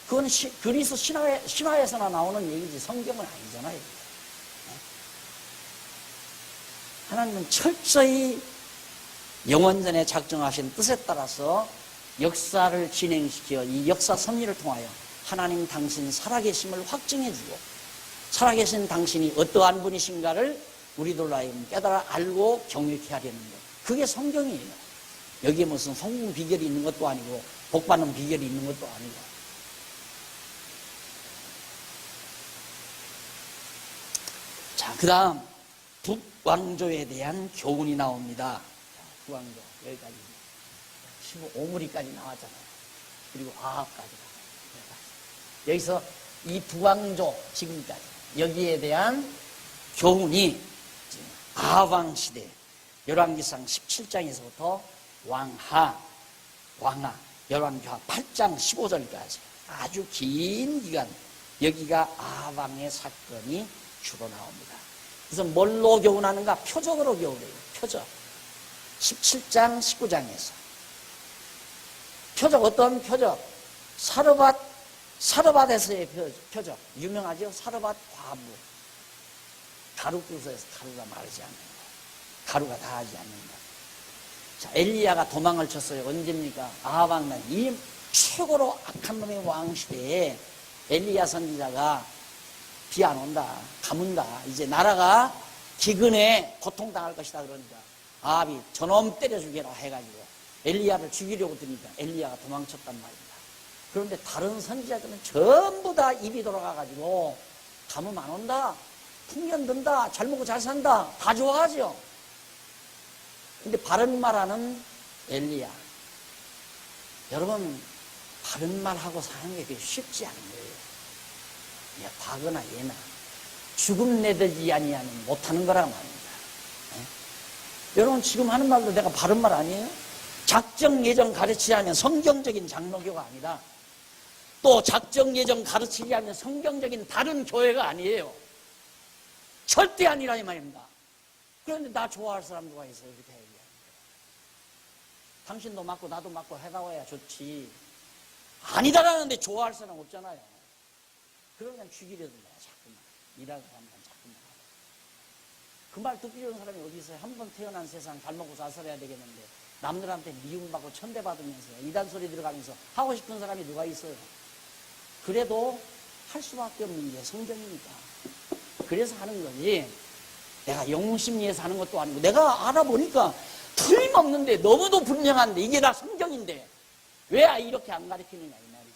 그건 그리스 신화에서나 나오는 얘기지 성경은 아니잖아요. 하나님은 철저히 영원전에 작정하신 뜻에 따라서 역사를 진행시켜 이 역사 섭리를 통하여 하나님 당신 살아계심을 확증해주고 살아계신 당신이 어떠한 분이신가를 우리들로 하여금 깨달아 알고 경외케 하려는 것. 그게 성경이에요. 여기에 무슨 성공 비결이 있는 것도 아니고 복받는 비결이 있는 것도 아니고. 자, 그 다음 북왕조에 대한 교훈이 나옵니다. 북왕조 여기까지 15무리까지 나왔잖아요. 그리고 아합까지 여기서 이 북왕조 지금까지 여기에 대한 교훈이 아합 시대 열왕기상 17장에서부터 왕하 열왕기하 8장 15절까지 아주 긴 기간 여기가 아합 왕의 사건이 주로 나옵니다. 그래서 뭘로 교훈하는가? 표적으로 교훈해요. 표적. 17장 19장에서 표적. 어떤 표적? 사르밧에서의 표적. 유명하죠? 사르밧 과부. 가루구서에서 가루가 마르지 않는 거. 가루가 다하지 않는 거. 자, 엘리야가 도망을 쳤어요. 언제입니까? 아합 왕 이 최고로 악한 놈의 왕 시대에 엘리야 선지자가 비 안 온다, 가문다, 이제 나라가 기근에 고통당할 것이다 그러니까 아합이 저놈 때려 죽여라 해가지고 엘리야를 죽이려고 드니까 엘리야가 도망쳤단 말입니다. 그런데 다른 선지자들은 전부 다 입이 돌아가가지고 가뭄 안 온다, 풍년 든다, 잘 먹고 잘 산다, 다 좋아하죠. 근데 바른 말하는 엘리야, 여러분 바른 말하고 사는 게 그게 쉽지 않은 거예요. 야, 과거나 예나 죽음 내들지 아니하면 못하는 거란 말입니다. 여러분 지금 하는 말도 내가 바른 말 아니에요? 작정 예정 가르치지 않으면 성경적인 장로교가 아니다. 또 작정 예정 가르치지 않으면 성경적인 다른 교회가 아니에요. 절대 아니라 이 말입니다. 그런데 나 좋아할 사람 누가 있어요? 이렇게 얘기하는 거예요. 당신도 맞고 나도 맞고 해나와야 좋지. 아니다라는데 좋아할 사람 없잖아요. 그러면 죽이려던 거야. 자꾸만 일하고 하면 자꾸만 하고. 그 말 듣기 좋은 사람이 어디 있어요? 한 번 태어난 세상 잘 먹고 잘 살아야 되겠는데 남들한테 미움받고 천대받으면서 이단 소리 들어가면서 하고 싶은 사람이 누가 있어요? 그래도 할 수밖에 없는 게 성경이니까. 그래서 하는 거지. 내가 영심리에서 하는 것도 아니고 내가 알아보니까 틀림없는데 너무도 분명한데 이게 다 성경인데 왜 이렇게 안 가르치느냐 이 말이지.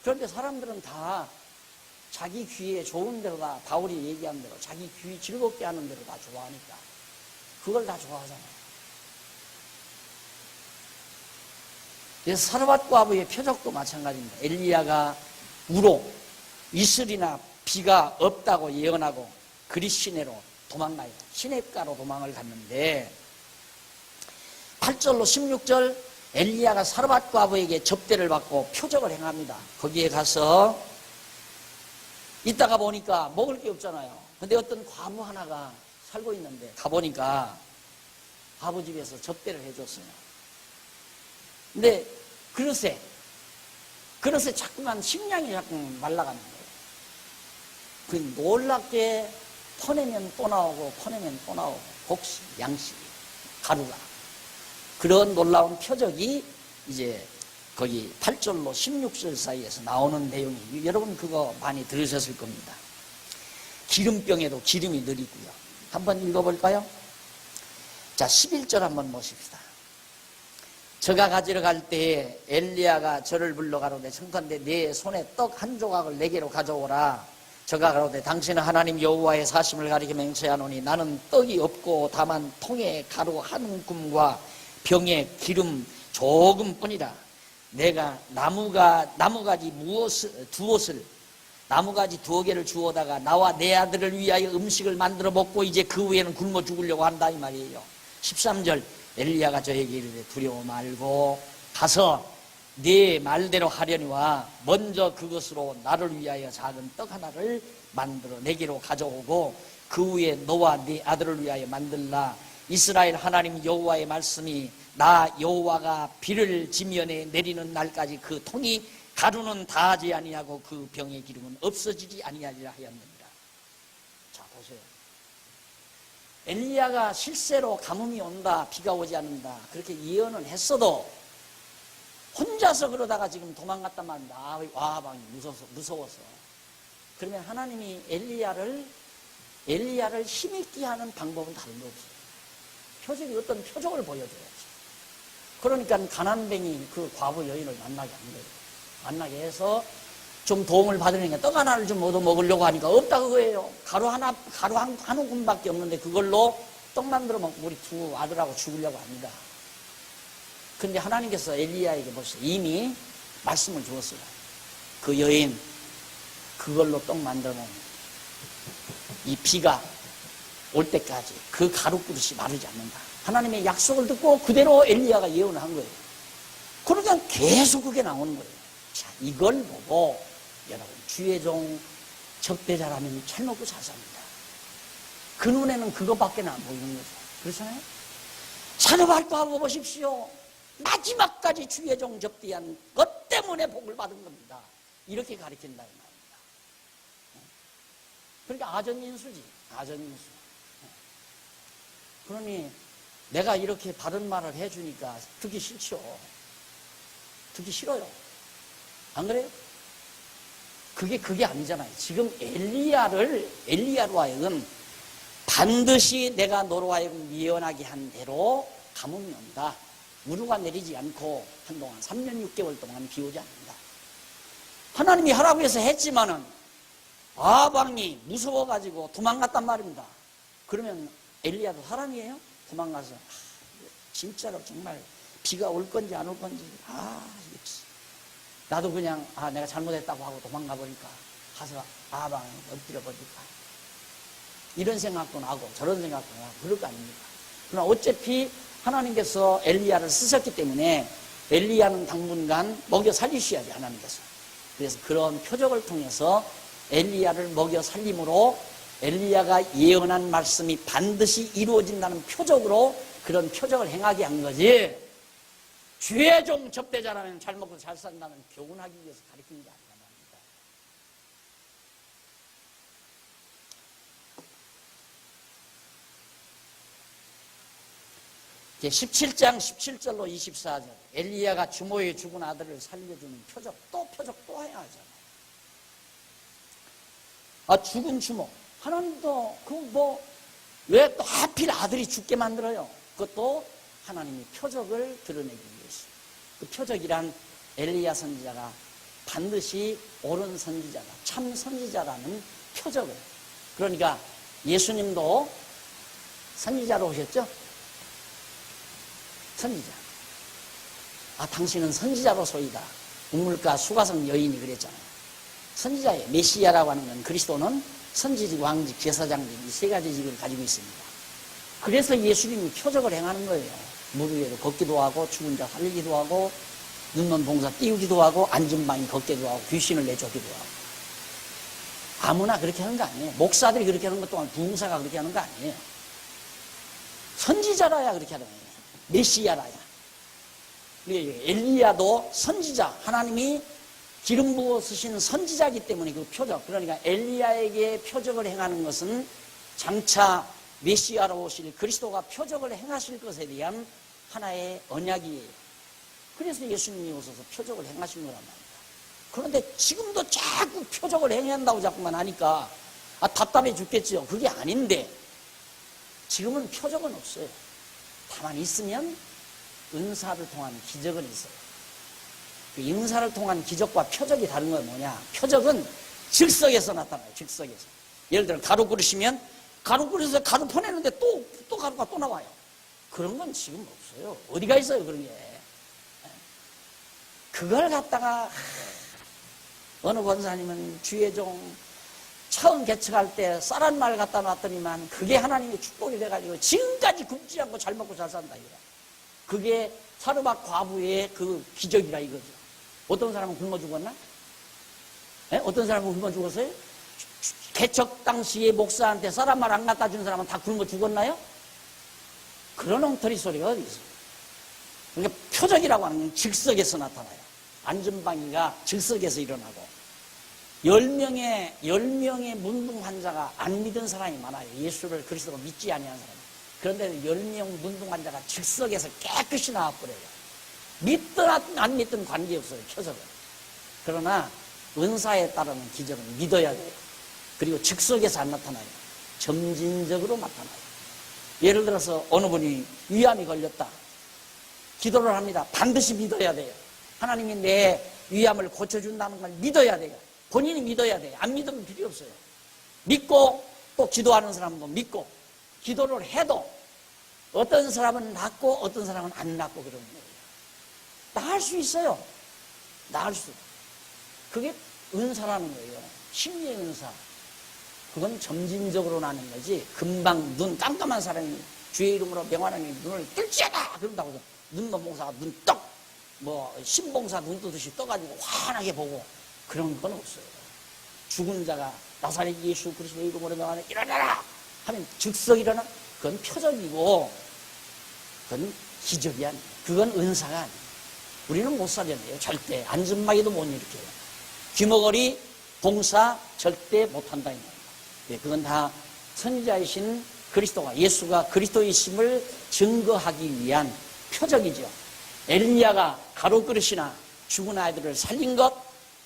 그런데 사람들은 다 자기 귀에 좋은 대로 다 바울이 얘기한 대로 자기 귀 즐겁게 하는 대로 다 좋아하니까 그걸 다 좋아하잖아요. 그래서 사르밧 과부의 표적도 마찬가지입니다. 엘리야가 우로 이슬이나 비가 없다고 예언하고 그리 시내로 도망가요. 시냇가로 도망을 갔는데 8절로 16절 엘리야가 사르밧 과부에게 접대를 받고 표적을 행합니다. 거기에 가서 있다가 보니까 먹을 게 없잖아요. 근데 어떤 과부 하나가 살고 있는데 가보니까 과부 집에서 접대를 해줬어요. 근데 그릇에 자꾸만 식량이 자꾸 말라가는 거예요. 그 놀랍게 퍼내면 또 나오고 퍼내면 또 나오고 곡식, 양식, 가루가 그런 놀라운 표적이 이제 거기 8절로 16절 사이에서 나오는 내용이 여러분 그거 많이 들으셨을 겁니다. 기름병에도 기름이 느리고요. 한번 읽어볼까요? 자 11절 한번 보십시다. 저가 가지러 갈 때에 엘리야가 저를 불러 가로되 청컨대 내 손에 떡 한 조각을 내게로 가져오라. 저가 가로되 당신은 하나님 여호와의 사심을 가리켜 맹세하노니 나는 떡이 없고 다만 통에 가루 한 움큼과 병에 기름 조금뿐이라. 내가 나무가지 두어 개를 주워다가 나와 내 아들을 위하여 음식을 만들어 먹고 이제 그 후에는 굶어 죽으려고 한다 이 말이에요. 13절 엘리야가 저에게 이르되 두려워 말고 가서 네 말대로 하려니와 먼저 그것으로 나를 위하여 작은 떡 하나를 만들어 내게로 가져오고 그 위에 너와 네 아들을 위하여 만들라. 이스라엘 하나님 여호와의 말씀이 나 여호와가 비를 지면에 내리는 날까지 그 통이 가루는 다하지 아니하고 그 병의 기름은 없어지지 아니하리라 하였느니라. 자 보세요. 엘리야가 실제로 가뭄이 온다, 비가 오지 않는다 그렇게 예언은 했어도 혼자서 그러다가 지금 도망갔단 말입니다. 아방이 무서워서. 그러면 하나님이 엘리야를 힘있게 하는 방법은 다른 거 없어요. 어떤 표적을 보여줘야지. 그러니까 가난뱅이 그 과부 여인을 만나게 한 거예요. 만나게 해서 좀 도움을 받으니까 떡 하나를 좀 얻어 먹으려고 하니까 없다 그거예요. 가루 한 움큼밖에 없는데 그걸로 떡 만들어 먹고 우리 두 아들하고 죽으려고 합니다. 근데 하나님께서 엘리야에게 벌써 이미 말씀을 주었어요. 그 여인 그걸로 떡 만들어 놓은 이 비가 올 때까지 그 가루 그릇이 마르지 않는다. 하나님의 약속을 듣고 그대로 엘리야가 예언을 한 거예요. 그러니까 계속 그게 나오는 거예요. 자, 이걸 보고 여러분 주의 종 적대자라면 잘 먹고 잘 삽니다. 그 눈에는 그것밖에 안 보이는 거죠. 그렇잖아요. 산업할도하고 보십시오. 마지막까지 주의 종 접대한 것 때문에 복을 받은 겁니다. 이렇게 가르친다 이 말입니다. 그러니까 아전인수지. 아전인수. 그러니 내가 이렇게 바른 말을 해주니까 듣기 싫죠. 듣기 싫어요. 안 그래요? 그게 아니잖아요. 지금 엘리야로 하여금 반드시 내가 너로 하여금 예언하게 한 대로 가뭄이 온다. 우루가 내리지 않고 한동안 3년 6개월 동안 비 오지 않는다. 하나님이 하라고 해서 했지만은 아방이 무서워가지고 도망갔단 말입니다. 그러면 엘리야도 사람이에요? 도망가서 진짜로 정말 비가 올 건지 안 올 건지 나도 그냥 내가 잘못했다고 하고 도망가 버릴까, 가서 아방에 엎드려 버릴까, 이런 생각도 나고 저런 생각도 나고 그럴 거 아닙니까? 그러나 어차피 하나님께서 엘리야를 쓰셨기 때문에 엘리야는 당분간 먹여 살리셔야지 하나님께서. 그래서 그런 표적을 통해서 엘리야를 먹여 살림으로 엘리야가 예언한 말씀이 반드시 이루어진다는 표적으로 그런 표적을 행하게 한 거지, 주의 종 접대자라면 잘 먹고 잘 산다는 교훈하기 위해서 가르치는 게 아니란 말입니다. 이제 17장 17절로 24절 엘리야가 주모의 죽은 아들을 살려주는 표적, 또 해야 하잖아요. 죽은 주모. 하나님도 왜 또 하필 아들이 죽게 만들어요? 그것도 하나님이 표적을 드러내기 위해서. 그 표적이란 엘리야 선지자가 반드시 옳은 선지자다, 참 선지자라는 표적을. 그러니까 예수님도 선지자로 오셨죠? 선지자. 당신은 선지자로소이다. 우물가 수가성 여인이 그랬잖아요. 선지자예요. 메시아라고 하는 건, 그리스도는 선지직, 왕직, 제사장직 이 세 가지 직을 가지고 있습니다. 그래서 예수님이 표적을 행하는 거예요. 물 위로 걷기도 하고, 죽은 자 살리기도 하고, 눈먼 봉사 띄우기도 하고, 앉은 방이 걷기도 하고, 귀신을 내쫓기도 하고. 아무나 그렇게 하는 거 아니에요. 목사들이 그렇게 하는 것 또한 부흥사가 그렇게 하는 거 아니에요. 선지자라야 그렇게 하는 거예요. 메시아라야. 엘리야도 선지자, 하나님이 기름 부어 쓰신 선지자이기 때문에 그 표적, 그러니까 엘리야에게 표적을 행하는 것은 장차 메시아로 오실 그리스도가 표적을 행하실 것에 대한 하나의 언약이에요. 그래서 예수님이 오셔서 표적을 행하신 거란 말입니다. 그런데 지금도 자꾸 표적을 행한다고 자꾸만 하니까 답답해 죽겠죠. 그게 아닌데 지금은 표적은 없어요. 다만 있으면 은사를 통한 기적은 있어요. 그 은사를 통한 기적과 표적이 다른 건 뭐냐? 표적은 즉석에서 나타나요. 즉석에서. 예를 들어 가루 그릇이면 가루 그릇에서 가루 퍼내는데 또 가루가 또 나와요. 그런 건 지금 없어요. 어디가 있어요 그런 게. 그걸 갖다가 어느 권사님은 주의 종 처음 개척할 때 쌀한 말 갖다 놨더니만 그게 하나님의 축복이 돼가지고 지금까지 굶지 않고 잘 먹고 잘 산다 이거야. 그게 사르밧 과부의 그 기적이라 이거죠. 어떤 사람은 굶어 죽었나? 네? 어떤 사람은 굶어 죽었어요? 개척 당시에 목사한테 쌀한 말 안 갖다 준 사람은 다 굶어 죽었나요? 그런 엉터리 소리가 어디 있어요? 그러니까 표적이라고 하는 건 즉석에서 나타나요. 안전방위가 즉석에서 일어나고 10명의 문둥 환자가 안 믿은 사람이 많아요. 예수를 그리스도로 믿지 아니하는 사람. 그런데 10명 문둥 환자가 즉석에서 깨끗이 나와버려요. 믿든 안 믿든 관계없어요. 표적은. 그러나 은사에 따르는 기적은 믿어야 돼요. 그리고 즉석에서 안 나타나요. 점진적으로 나타나요. 예를 들어서 어느 분이 위암이 걸렸다. 기도를 합니다. 반드시 믿어야 돼요. 하나님이 내 위암을 고쳐준다는 걸 믿어야 돼요. 본인이 믿어야 돼요. 안 믿으면 필요 없어요. 믿고 또 기도하는 사람도 믿고 기도를 해도 어떤 사람은 낫고 어떤 사람은 안 낫고 그러는 거예요. 나을 수 있어요. 나을 수. 그게 은사라는 거예요. 심리의 은사. 그건 점진적으로 나는 거지. 금방 눈 깜깜한 사람이 주의 이름으로 명하나님 눈을 뜰지어다 그런다고 해서 눈먼 봉사가 눈 떡, 신봉사 눈 뜨듯이 떠가지고 환하게 보고 그런 건 없어요. 죽은 자가 나사렛 예수 그리스도 이름으로 명하나님 일어나라 하면 즉석 일어나. 그건 표적이고 그건 기적이 아니에요. 그건 은사가 아니에요. 우리는 못 살려내요. 절대. 안전마귀도 못 일으켜요. 귀머거리 봉사 절대 못한다 이 말이에요. 예, 그건 다 선지자이신 그리스도가 예수가 그리스도이심을 증거하기 위한 표적이죠. 엘리야가 가로그릇이나 죽은 아이들을 살린 것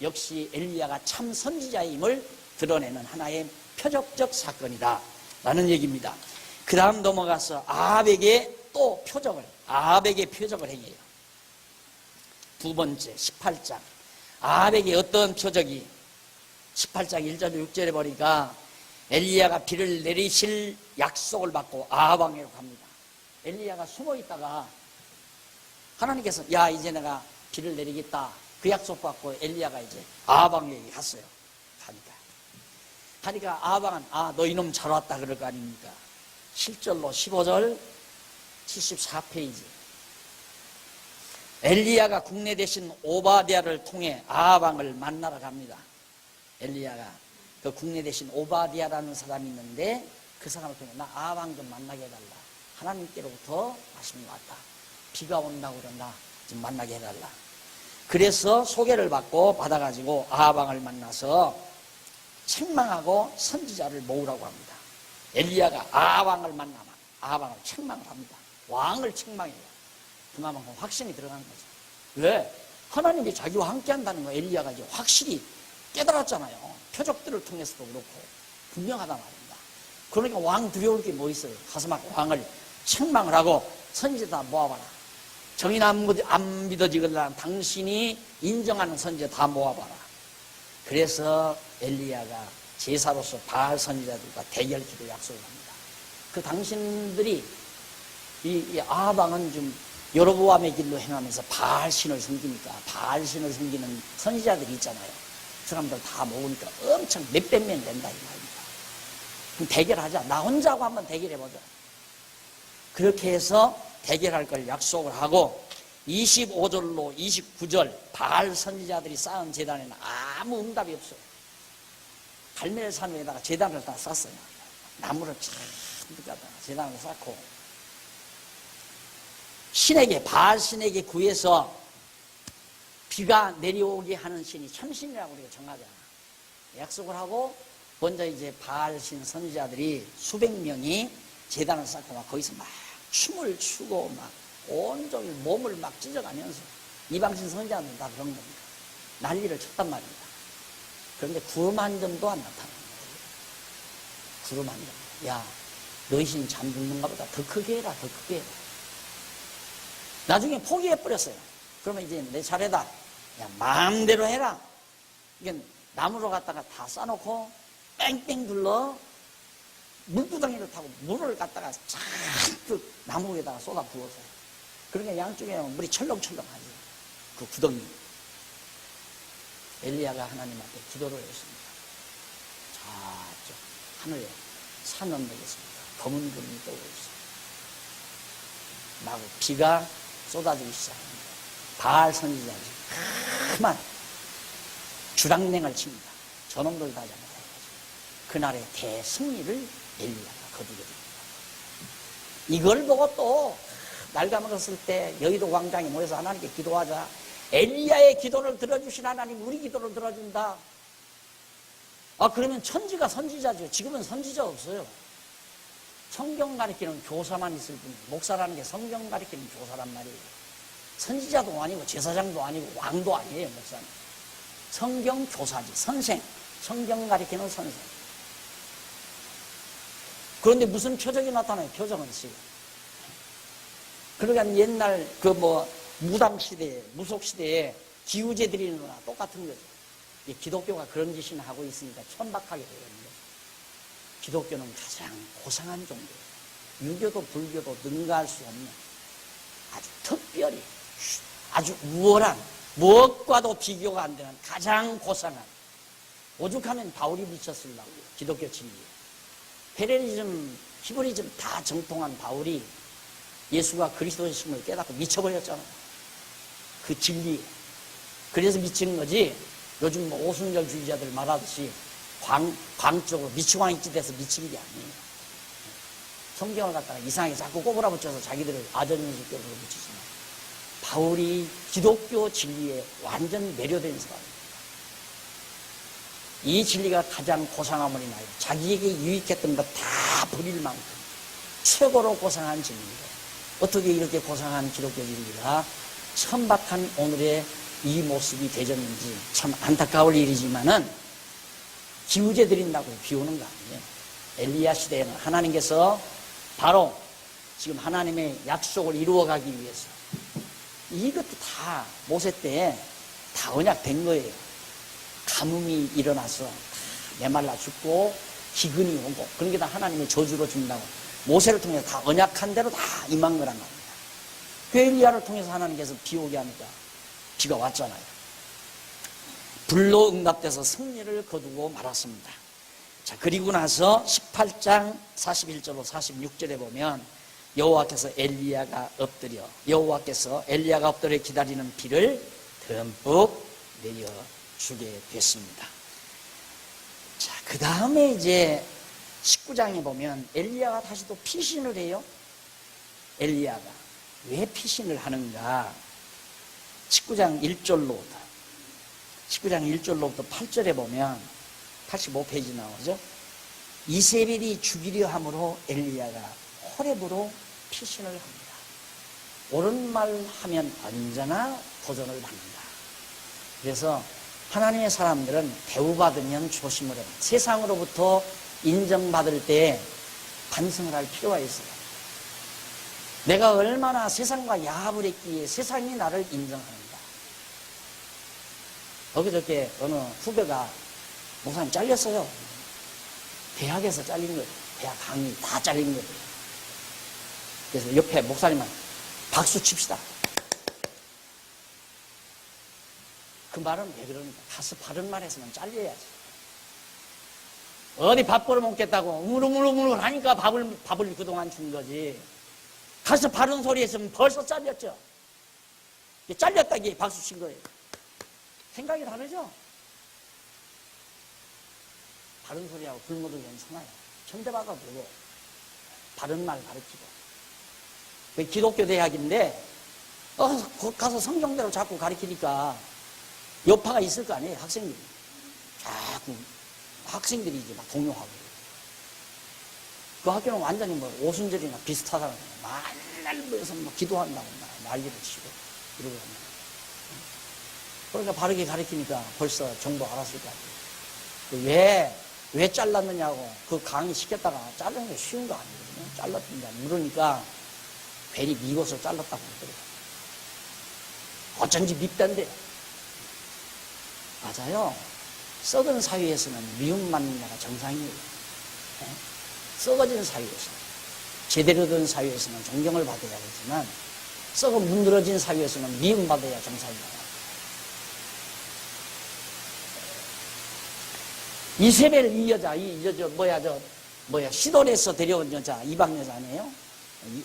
역시 엘리야가 참 선지자임을 드러내는 하나의 표적적 사건이다 라는 얘기입니다. 그 다음 넘어가서 아합에게 또 표적을 아합에게 표적을 행해요. 두 번째 18장 아합에게 어떤 표적이 18장 1절 6절에 보니까 엘리야가 비를 내리실 약속을 받고 아합 왕에로 갑니다. 엘리야가 숨어 있다가 하나님께서 야 이제 내가 비를 내리겠다 그 약속 받고 엘리야가 이제 아합 왕에게 갔어요. 가니까 아합 왕은 아 너 이놈 잘 왔다 그럴 거 아닙니까? 7절로 15절 74페이지 엘리야가 국내 대신 오바댜를 통해 아합 왕을 만나러 갑니다. 엘리야가 그 국내 대신 오바댜라는 사람이 있는데 그 사람을 통해 나 아합 왕 좀 만나게 해달라. 하나님께로부터 말씀이 왔다. 비가 온다고 그런다. 좀 만나게 해달라. 그래서 소개를 받아가지고 아합 왕을 만나서 책망하고 선지자를 모으라고 합니다. 엘리야가 아합 왕을 만나면 아합 왕을 책망을 합니다. 왕을 책망해요. 그만큼 확신이 들어가는 거죠. 왜? 하나님이 자기와 함께 한다는 거 엘리야가 이제 확실히 깨달았잖아요. 표적들을 통해서도 그렇고 분명하단 말입니다. 그러니까 왕 두려울 게 뭐 있어요? 가서 막 왕을 책망을 하고 선지자 모아봐라. 정인 안 믿어지거나 당신이 인정하는 선지자 다 모아봐라. 그래서 엘리야가 제사로서 바알 선지자들과 대결 기도 약속을 합니다. 그 당신들이 이 아합 왕은 좀 여로보암의 길로 행하면서 바알 신을 섬기니까 바알 신을 섬기는 선지자들이 있잖아요. 그 사람들 다 모으니까 엄청 몇백 명 된다 이 말입니다. 그럼 대결하자. 나 혼자하고 한번 대결해보자. 그렇게 해서 대결할 걸 약속을 하고 25절로 29절 바알 선지자들이 쌓은 제단에는 아무 응답이 없어요. 갈멜산 위에다가 제단을 다 쌌어요. 나무를 잔뜩 갖다가 제단을 쌓고 신에게 바알 신에게 구해서 비가 내려오게 하는 신이 참신이라고 우리가 정하잖아. 약속을 하고 먼저 이제 바알 신 선지자들이 수백 명이 제단을 쌓고 막 거기서 막 춤을 추고 막 온종일 몸을 막 찢어가면서 이방신 선지자들은 다 그런 겁니다. 난리를 쳤단 말입니다. 그런데 구름 한 점도 안 나타나는 거예요. 구름 한 점. 야, 너희 신 잠듣는가 보다 더 크게 해라, 더 크게 해라. 나중에 포기해버렸어요. 그러면 이제 내 차례다. 야, 마음대로 해라. 이게 나무로 갖다가 다 싸놓고 뺑뺑 둘러 물구덩이를 타고 물을 갖다가 잔뜩 나무 위에다가 쏟아 부었어요. 그러니까 양쪽에 물이 철렁철렁하지. 그 구덩이. 엘리야가 하나님 앞에 기도를 했습니다. 저쪽 하늘에 산 언덕에 있습니다. 검은 구름이 떠오르고 있어요. 막 비가 쏟아지기 시작합니다. 바알 선지자들이 그만 주랑냉을 칩니다. 저놈들 다 잡아가지고 그날의 대승리를 엘리야가 거두게 됩니다. 이걸 보고 또 날가 먹었을 때 여의도 광장에 모여서 하나님께 기도하자. 엘리야의 기도를 들어주신 하나님 우리 기도를 들어준다. 그러면 천지가 선지자죠. 지금은 선지자 없어요. 성경 가리키는 교사만 있을 뿐이에요. 목사라는 게 성경 가리키는 교사란 말이에요. 선지자도 아니고 제사장도 아니고 왕도 아니에요. 목사는 성경 교사지. 선생. 성경 가리키는 선생. 그런데 무슨 표적이 나타나요? 표적은 있어요. 그러니까 옛날 무당 시대에, 무속 시대에 기우제 드리는 거나 똑같은 거죠. 기독교가 그런 짓이나 하고 있으니까 천박하게 되는 거죠. 기독교는 가장 고상한 종교예요. 유교도 불교도 능가할 수 없는 아주 특별히 아주 우월한 무엇과도 비교가 안 되는 가장 고상한 오죽하면 바울이 미쳤으려고 기독교 진리. 헤레니즘, 히브리즘 다 정통한 바울이 예수가 그리스도이심을 깨닫고 미쳐버렸잖아요. 그 진리에. 그래서 미치는 거지. 요즘 오순절 주의자들 말하듯이 광적으로 미치광이찌 돼서 미친 게 아니에요. 성경을 갖다가 이상하게 자꾸 꼬부라붙여서 자기들을 아전인식적으로 붙이지만 바울이 기독교 진리에 완전 매료된 사람입니다. 이 진리가 가장 고상함을 인하여 자기에게 유익했던 것 다 버릴 만큼 최고로 고상한 진리입니다. 어떻게 이렇게 고상한 기독교 진리가 천박한 오늘의 이 모습이 되졌는지 참 안타까울 일이지만은 기우제 드린다고 비우는 거 아니에요. 엘리야 시대에는 하나님께서 바로 지금 하나님의 약속을 이루어가기 위해서 이것도 다 모세 때에 다 언약된 거예요. 가뭄이 일어나서 다 메말라 죽고 기근이 오고 그런 게 다 하나님의 저주로 준다고 모세를 통해서 다 언약한 대로 다 임한 거란 말입니다. 그 엘리야를 통해서 하나님께서 비 오게 하니까 비가 왔잖아요. 불로 응답돼서 승리를 거두고 말았습니다. 자, 그리고 나서 18장 41절로 46절에 보면 여호와께서 엘리야가 엎드려 기다리는 비를 듬뿍 내려주게 됐습니다. 자, 그 다음에 이제 19장에 보면 엘리야가 다시 또 피신을 해요. 엘리야가 왜 피신을 하는가? 19장 1절로부터 8절에 보면 85페이지 나오죠. 이세벨이 죽이려 함으로 엘리야가 호렙으로 피신을 합니다. 옳은 말 하면 언제나 도전을 받는다. 그래서 하나님의 사람들은 대우받으면 조심을 해요. 세상으로부터 인정받을 때 반성을 할 필요가 있어요. 내가 얼마나 세상과 야합을 했기에 세상이 나를 인정하는가. 엊그저께 어느 후배가 목사님 잘렸어요. 대학에서 잘린 거예요. 대학 강의 다 잘린 거예요. 그래서 옆에 목사님은 박수 칩시다. 그 말은 왜 그러니까 가서 바른 말 했으면 잘려야지. 어디 밥 벌어 먹겠다고 우물우물우물 하니까 밥을 그동안 준 거지. 가서 바른 소리 했으면 벌써 잘렸죠. 잘렸다기에 박수 친 거예요. 생각이 다르죠? 바른 소리하고 불모들은 상하요. 천대박아 보고 바른 말 가르치고. 기독교 대학인데 거기 가서 성경대로 자꾸 가르치니까 여파가 있을 거 아니에요. 학생들이 자꾸 학생들이 이제 막 동요하고. 그 학교는 완전히 오순절이나 비슷하다는 거예요. 맨날 모여서 기도한다고 난리를 치고 이러고 합니다. 그러니까 바르게 가르치니까 벌써 정보 알았을 거 아니에요. 왜 잘랐느냐고 그 강의 시켰다가 자르는 게 쉬운 거 아니거든요. 잘랐느냐 물으니까 괜히 미워서 잘랐다고 그러더라고요. 어쩐지 밉던데. 맞아요. 썩은 사회에서는 미움받는 자가 정상이에요. 썩어진 사회에서 제대로 된 사회에서는 존경을 받아야 되지만 썩어 문드러진 사회에서는 미움받아야 정상이에요. 이세벨 이 여자, 시돈에서 데려온 여자, 이방 여자 아니에요?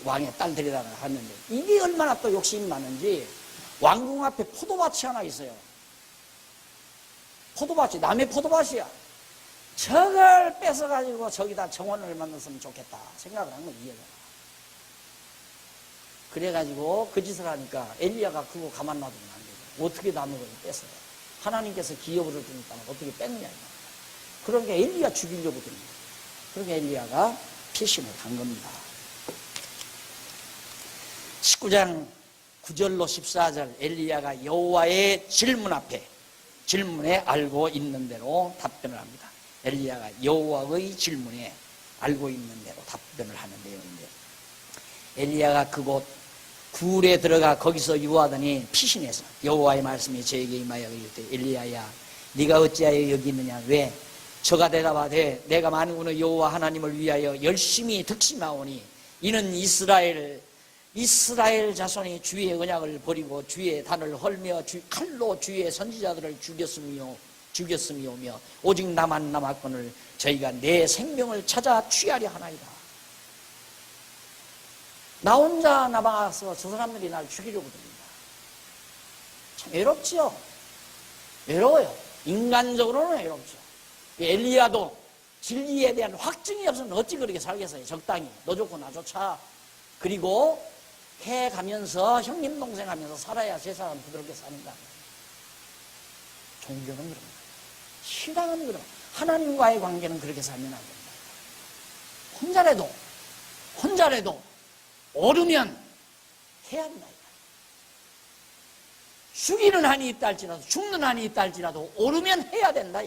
왕의 딸 데려다가 하는데, 이게 얼마나 또 욕심이 많은지, 왕궁 앞에 포도밭이 하나 있어요. 포도밭이, 남의 포도밭이야. 저걸 뺏어가지고 저기다 정원을 만들었으면 좋겠다 생각을 한 거예요, 이 여자가. 그래가지고 그 짓을 하니까 엘리야가 그거 가만 놔두면 안 되죠. 어떻게 남의 걸 뺏어요? 하나님께서 기업을 주니까 어떻게 뺏느냐. 그러니까 엘리야 죽이려고 드는 거예요. 그러니까 엘리야가 피신을 한 겁니다. 19장 9절로 14절 엘리야가 여호와의 질문에 알고 있는 대로 답변을 합니다. 엘리야가 여호와의 질문에 알고 있는 대로 답변을 하는 내용인데, 엘리야가 그곳 굴에 들어가 거기서 유하더니 피신해서 여호와의 말씀이 저에게 임하여 이르되, 엘리야야 네가 어찌하여 여기 있느냐. 왜? 저가 대답하되, 내가 만군의 여호와 하나님을 위하여 열심히 득심하오니 이는 이스라엘 자손이 주의 언약을 버리고 주의 단을 헐며 칼로 주의 선지자들을 죽였음이오며 오직 나만 남았거늘 저희가 내 생명을 찾아 취하려 하나이다. 나 혼자 남아서 저 사람들이 날 죽이려고 듭니다. 참 외롭죠? 외로워요. 인간적으로는 외롭죠. 엘리야도 진리에 대한 확증이 없으면 어찌 그렇게 살겠어요. 적당히 너 좋고 나 좋자. 그리고 해가면서 형님 동생 하면서 살아야 세 사람 부드럽게 사는다. 종교는 그런 거예요. 신앙은 그런 거예요. 하나님과의 관계는 그렇게 살면 안 된다. 혼자라도 오르면 해야 한다. 죽이는 한이 있다 할지라도, 죽는 한이 있다 할지라도 오르면 해야 된다.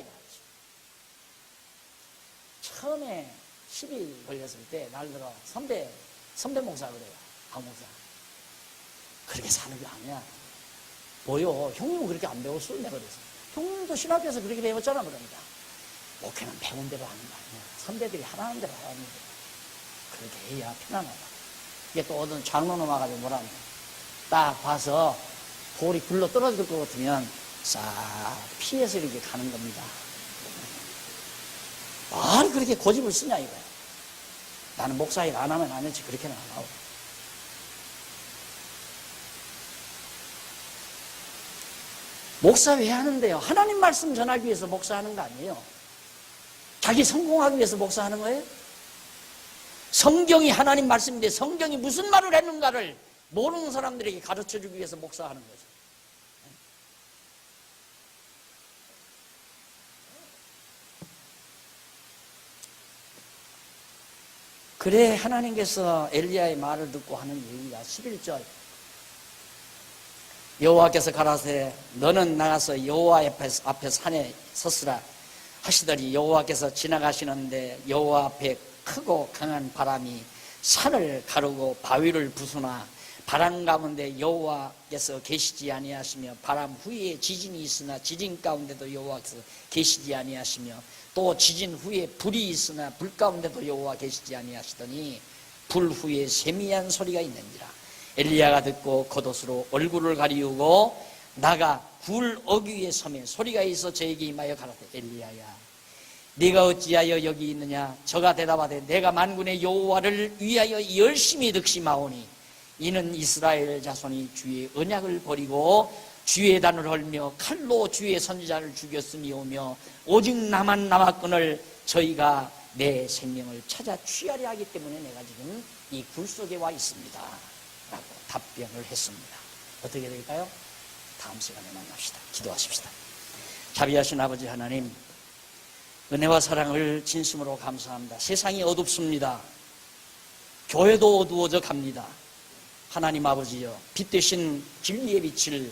처음에 시비 걸렸을 때 날들어 선배 목사 그래요. 강 목사. 그렇게 사는 게 아니야. 뭐요? 형님은 그렇게 안 배웠어? 내가 그랬어. 형님도 신학교에서 그렇게 배웠잖아. 그러니까 목회는 배운 대로 하는 거 아니야. 선배들이 하라는 대로 하는 거야. 그렇게 해야 편안하다. 이게 또 어떤 장로는 와가지고 뭐라면 딱 봐서 볼이 굴러 떨어질 것 같으면 싹 피해서 이렇게 가는 겁니다. 뭘 그렇게 고집을 쓰냐 이거야. 나는 목사일 안 하면 안 했지. 그렇게는 안 하고. 목사 왜 하는데요? 하나님 말씀 전하기 위해서 목사하는 거 아니에요? 자기 성공하기 위해서 목사하는 거예요? 성경이 하나님 말씀인데 성경이 무슨 말을 했는가를 모르는 사람들에게 가르쳐주기 위해서 목사하는 거죠. 그래 하나님께서 엘리야의 말을 듣고 하는 얘기가 11절 여호와께서 가라사대 너는 나가서 여호와 앞에 산에 섰으라 하시더니 여호와께서 지나가시는데 여호와 앞에 크고 강한 바람이 산을 가르고 바위를 부수나 바람 가운데 여호와께서 계시지 아니하시며 바람 후에 지진이 있으나 지진 가운데도 여호와께서 계시지 아니하시며 또 지진 후에 불이 있으나 불 가운데도 여호와 계시지 아니하시더니 불 후에 세미한 소리가 있는지라. 엘리야가 듣고 겉옷으로 얼굴을 가리우고 나가 굴 어귀에 서매 소리가 있어 저에게 임하여 가라되 엘리야야 네가 어찌하여 여기 있느냐. 저가 대답하되 내가 만군의 여호와를 위하여 열심히 득심하오니 이는 이스라엘 자손이 주의 언약을 버리고 주의 단을 헐며 칼로 주의 선지자를 죽였음이오며 오직 나만 남았거늘 저희가 내 생명을 찾아 취하려 하기 때문에 내가 지금 이 굴 속에 와 있습니다 라고 답변을 했습니다. 어떻게 될까요? 다음 시간에 만납시다. 기도하십시다. 자비하신 아버지 하나님, 은혜와 사랑을 진심으로 감사합니다. 세상이 어둡습니다. 교회도 어두워져 갑니다. 하나님 아버지여, 빛 되신 진리의 빛을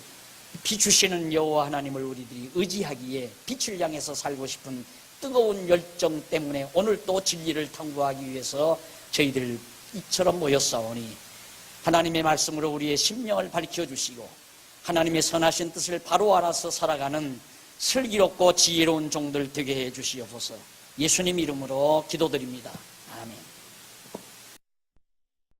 비추시는 여호와 하나님을 우리들이 의지하기에 빛을 향해서 살고 싶은 뜨거운 열정 때문에 오늘 또 진리를 탐구하기 위해서 저희들 이처럼 모였사오니 하나님의 말씀으로 우리의 심령을 밝혀 주시고 하나님의 선하신 뜻을 바로 알아서 살아가는 슬기롭고 지혜로운 종들 되게 해 주시옵소서. 예수님 이름으로 기도드립니다.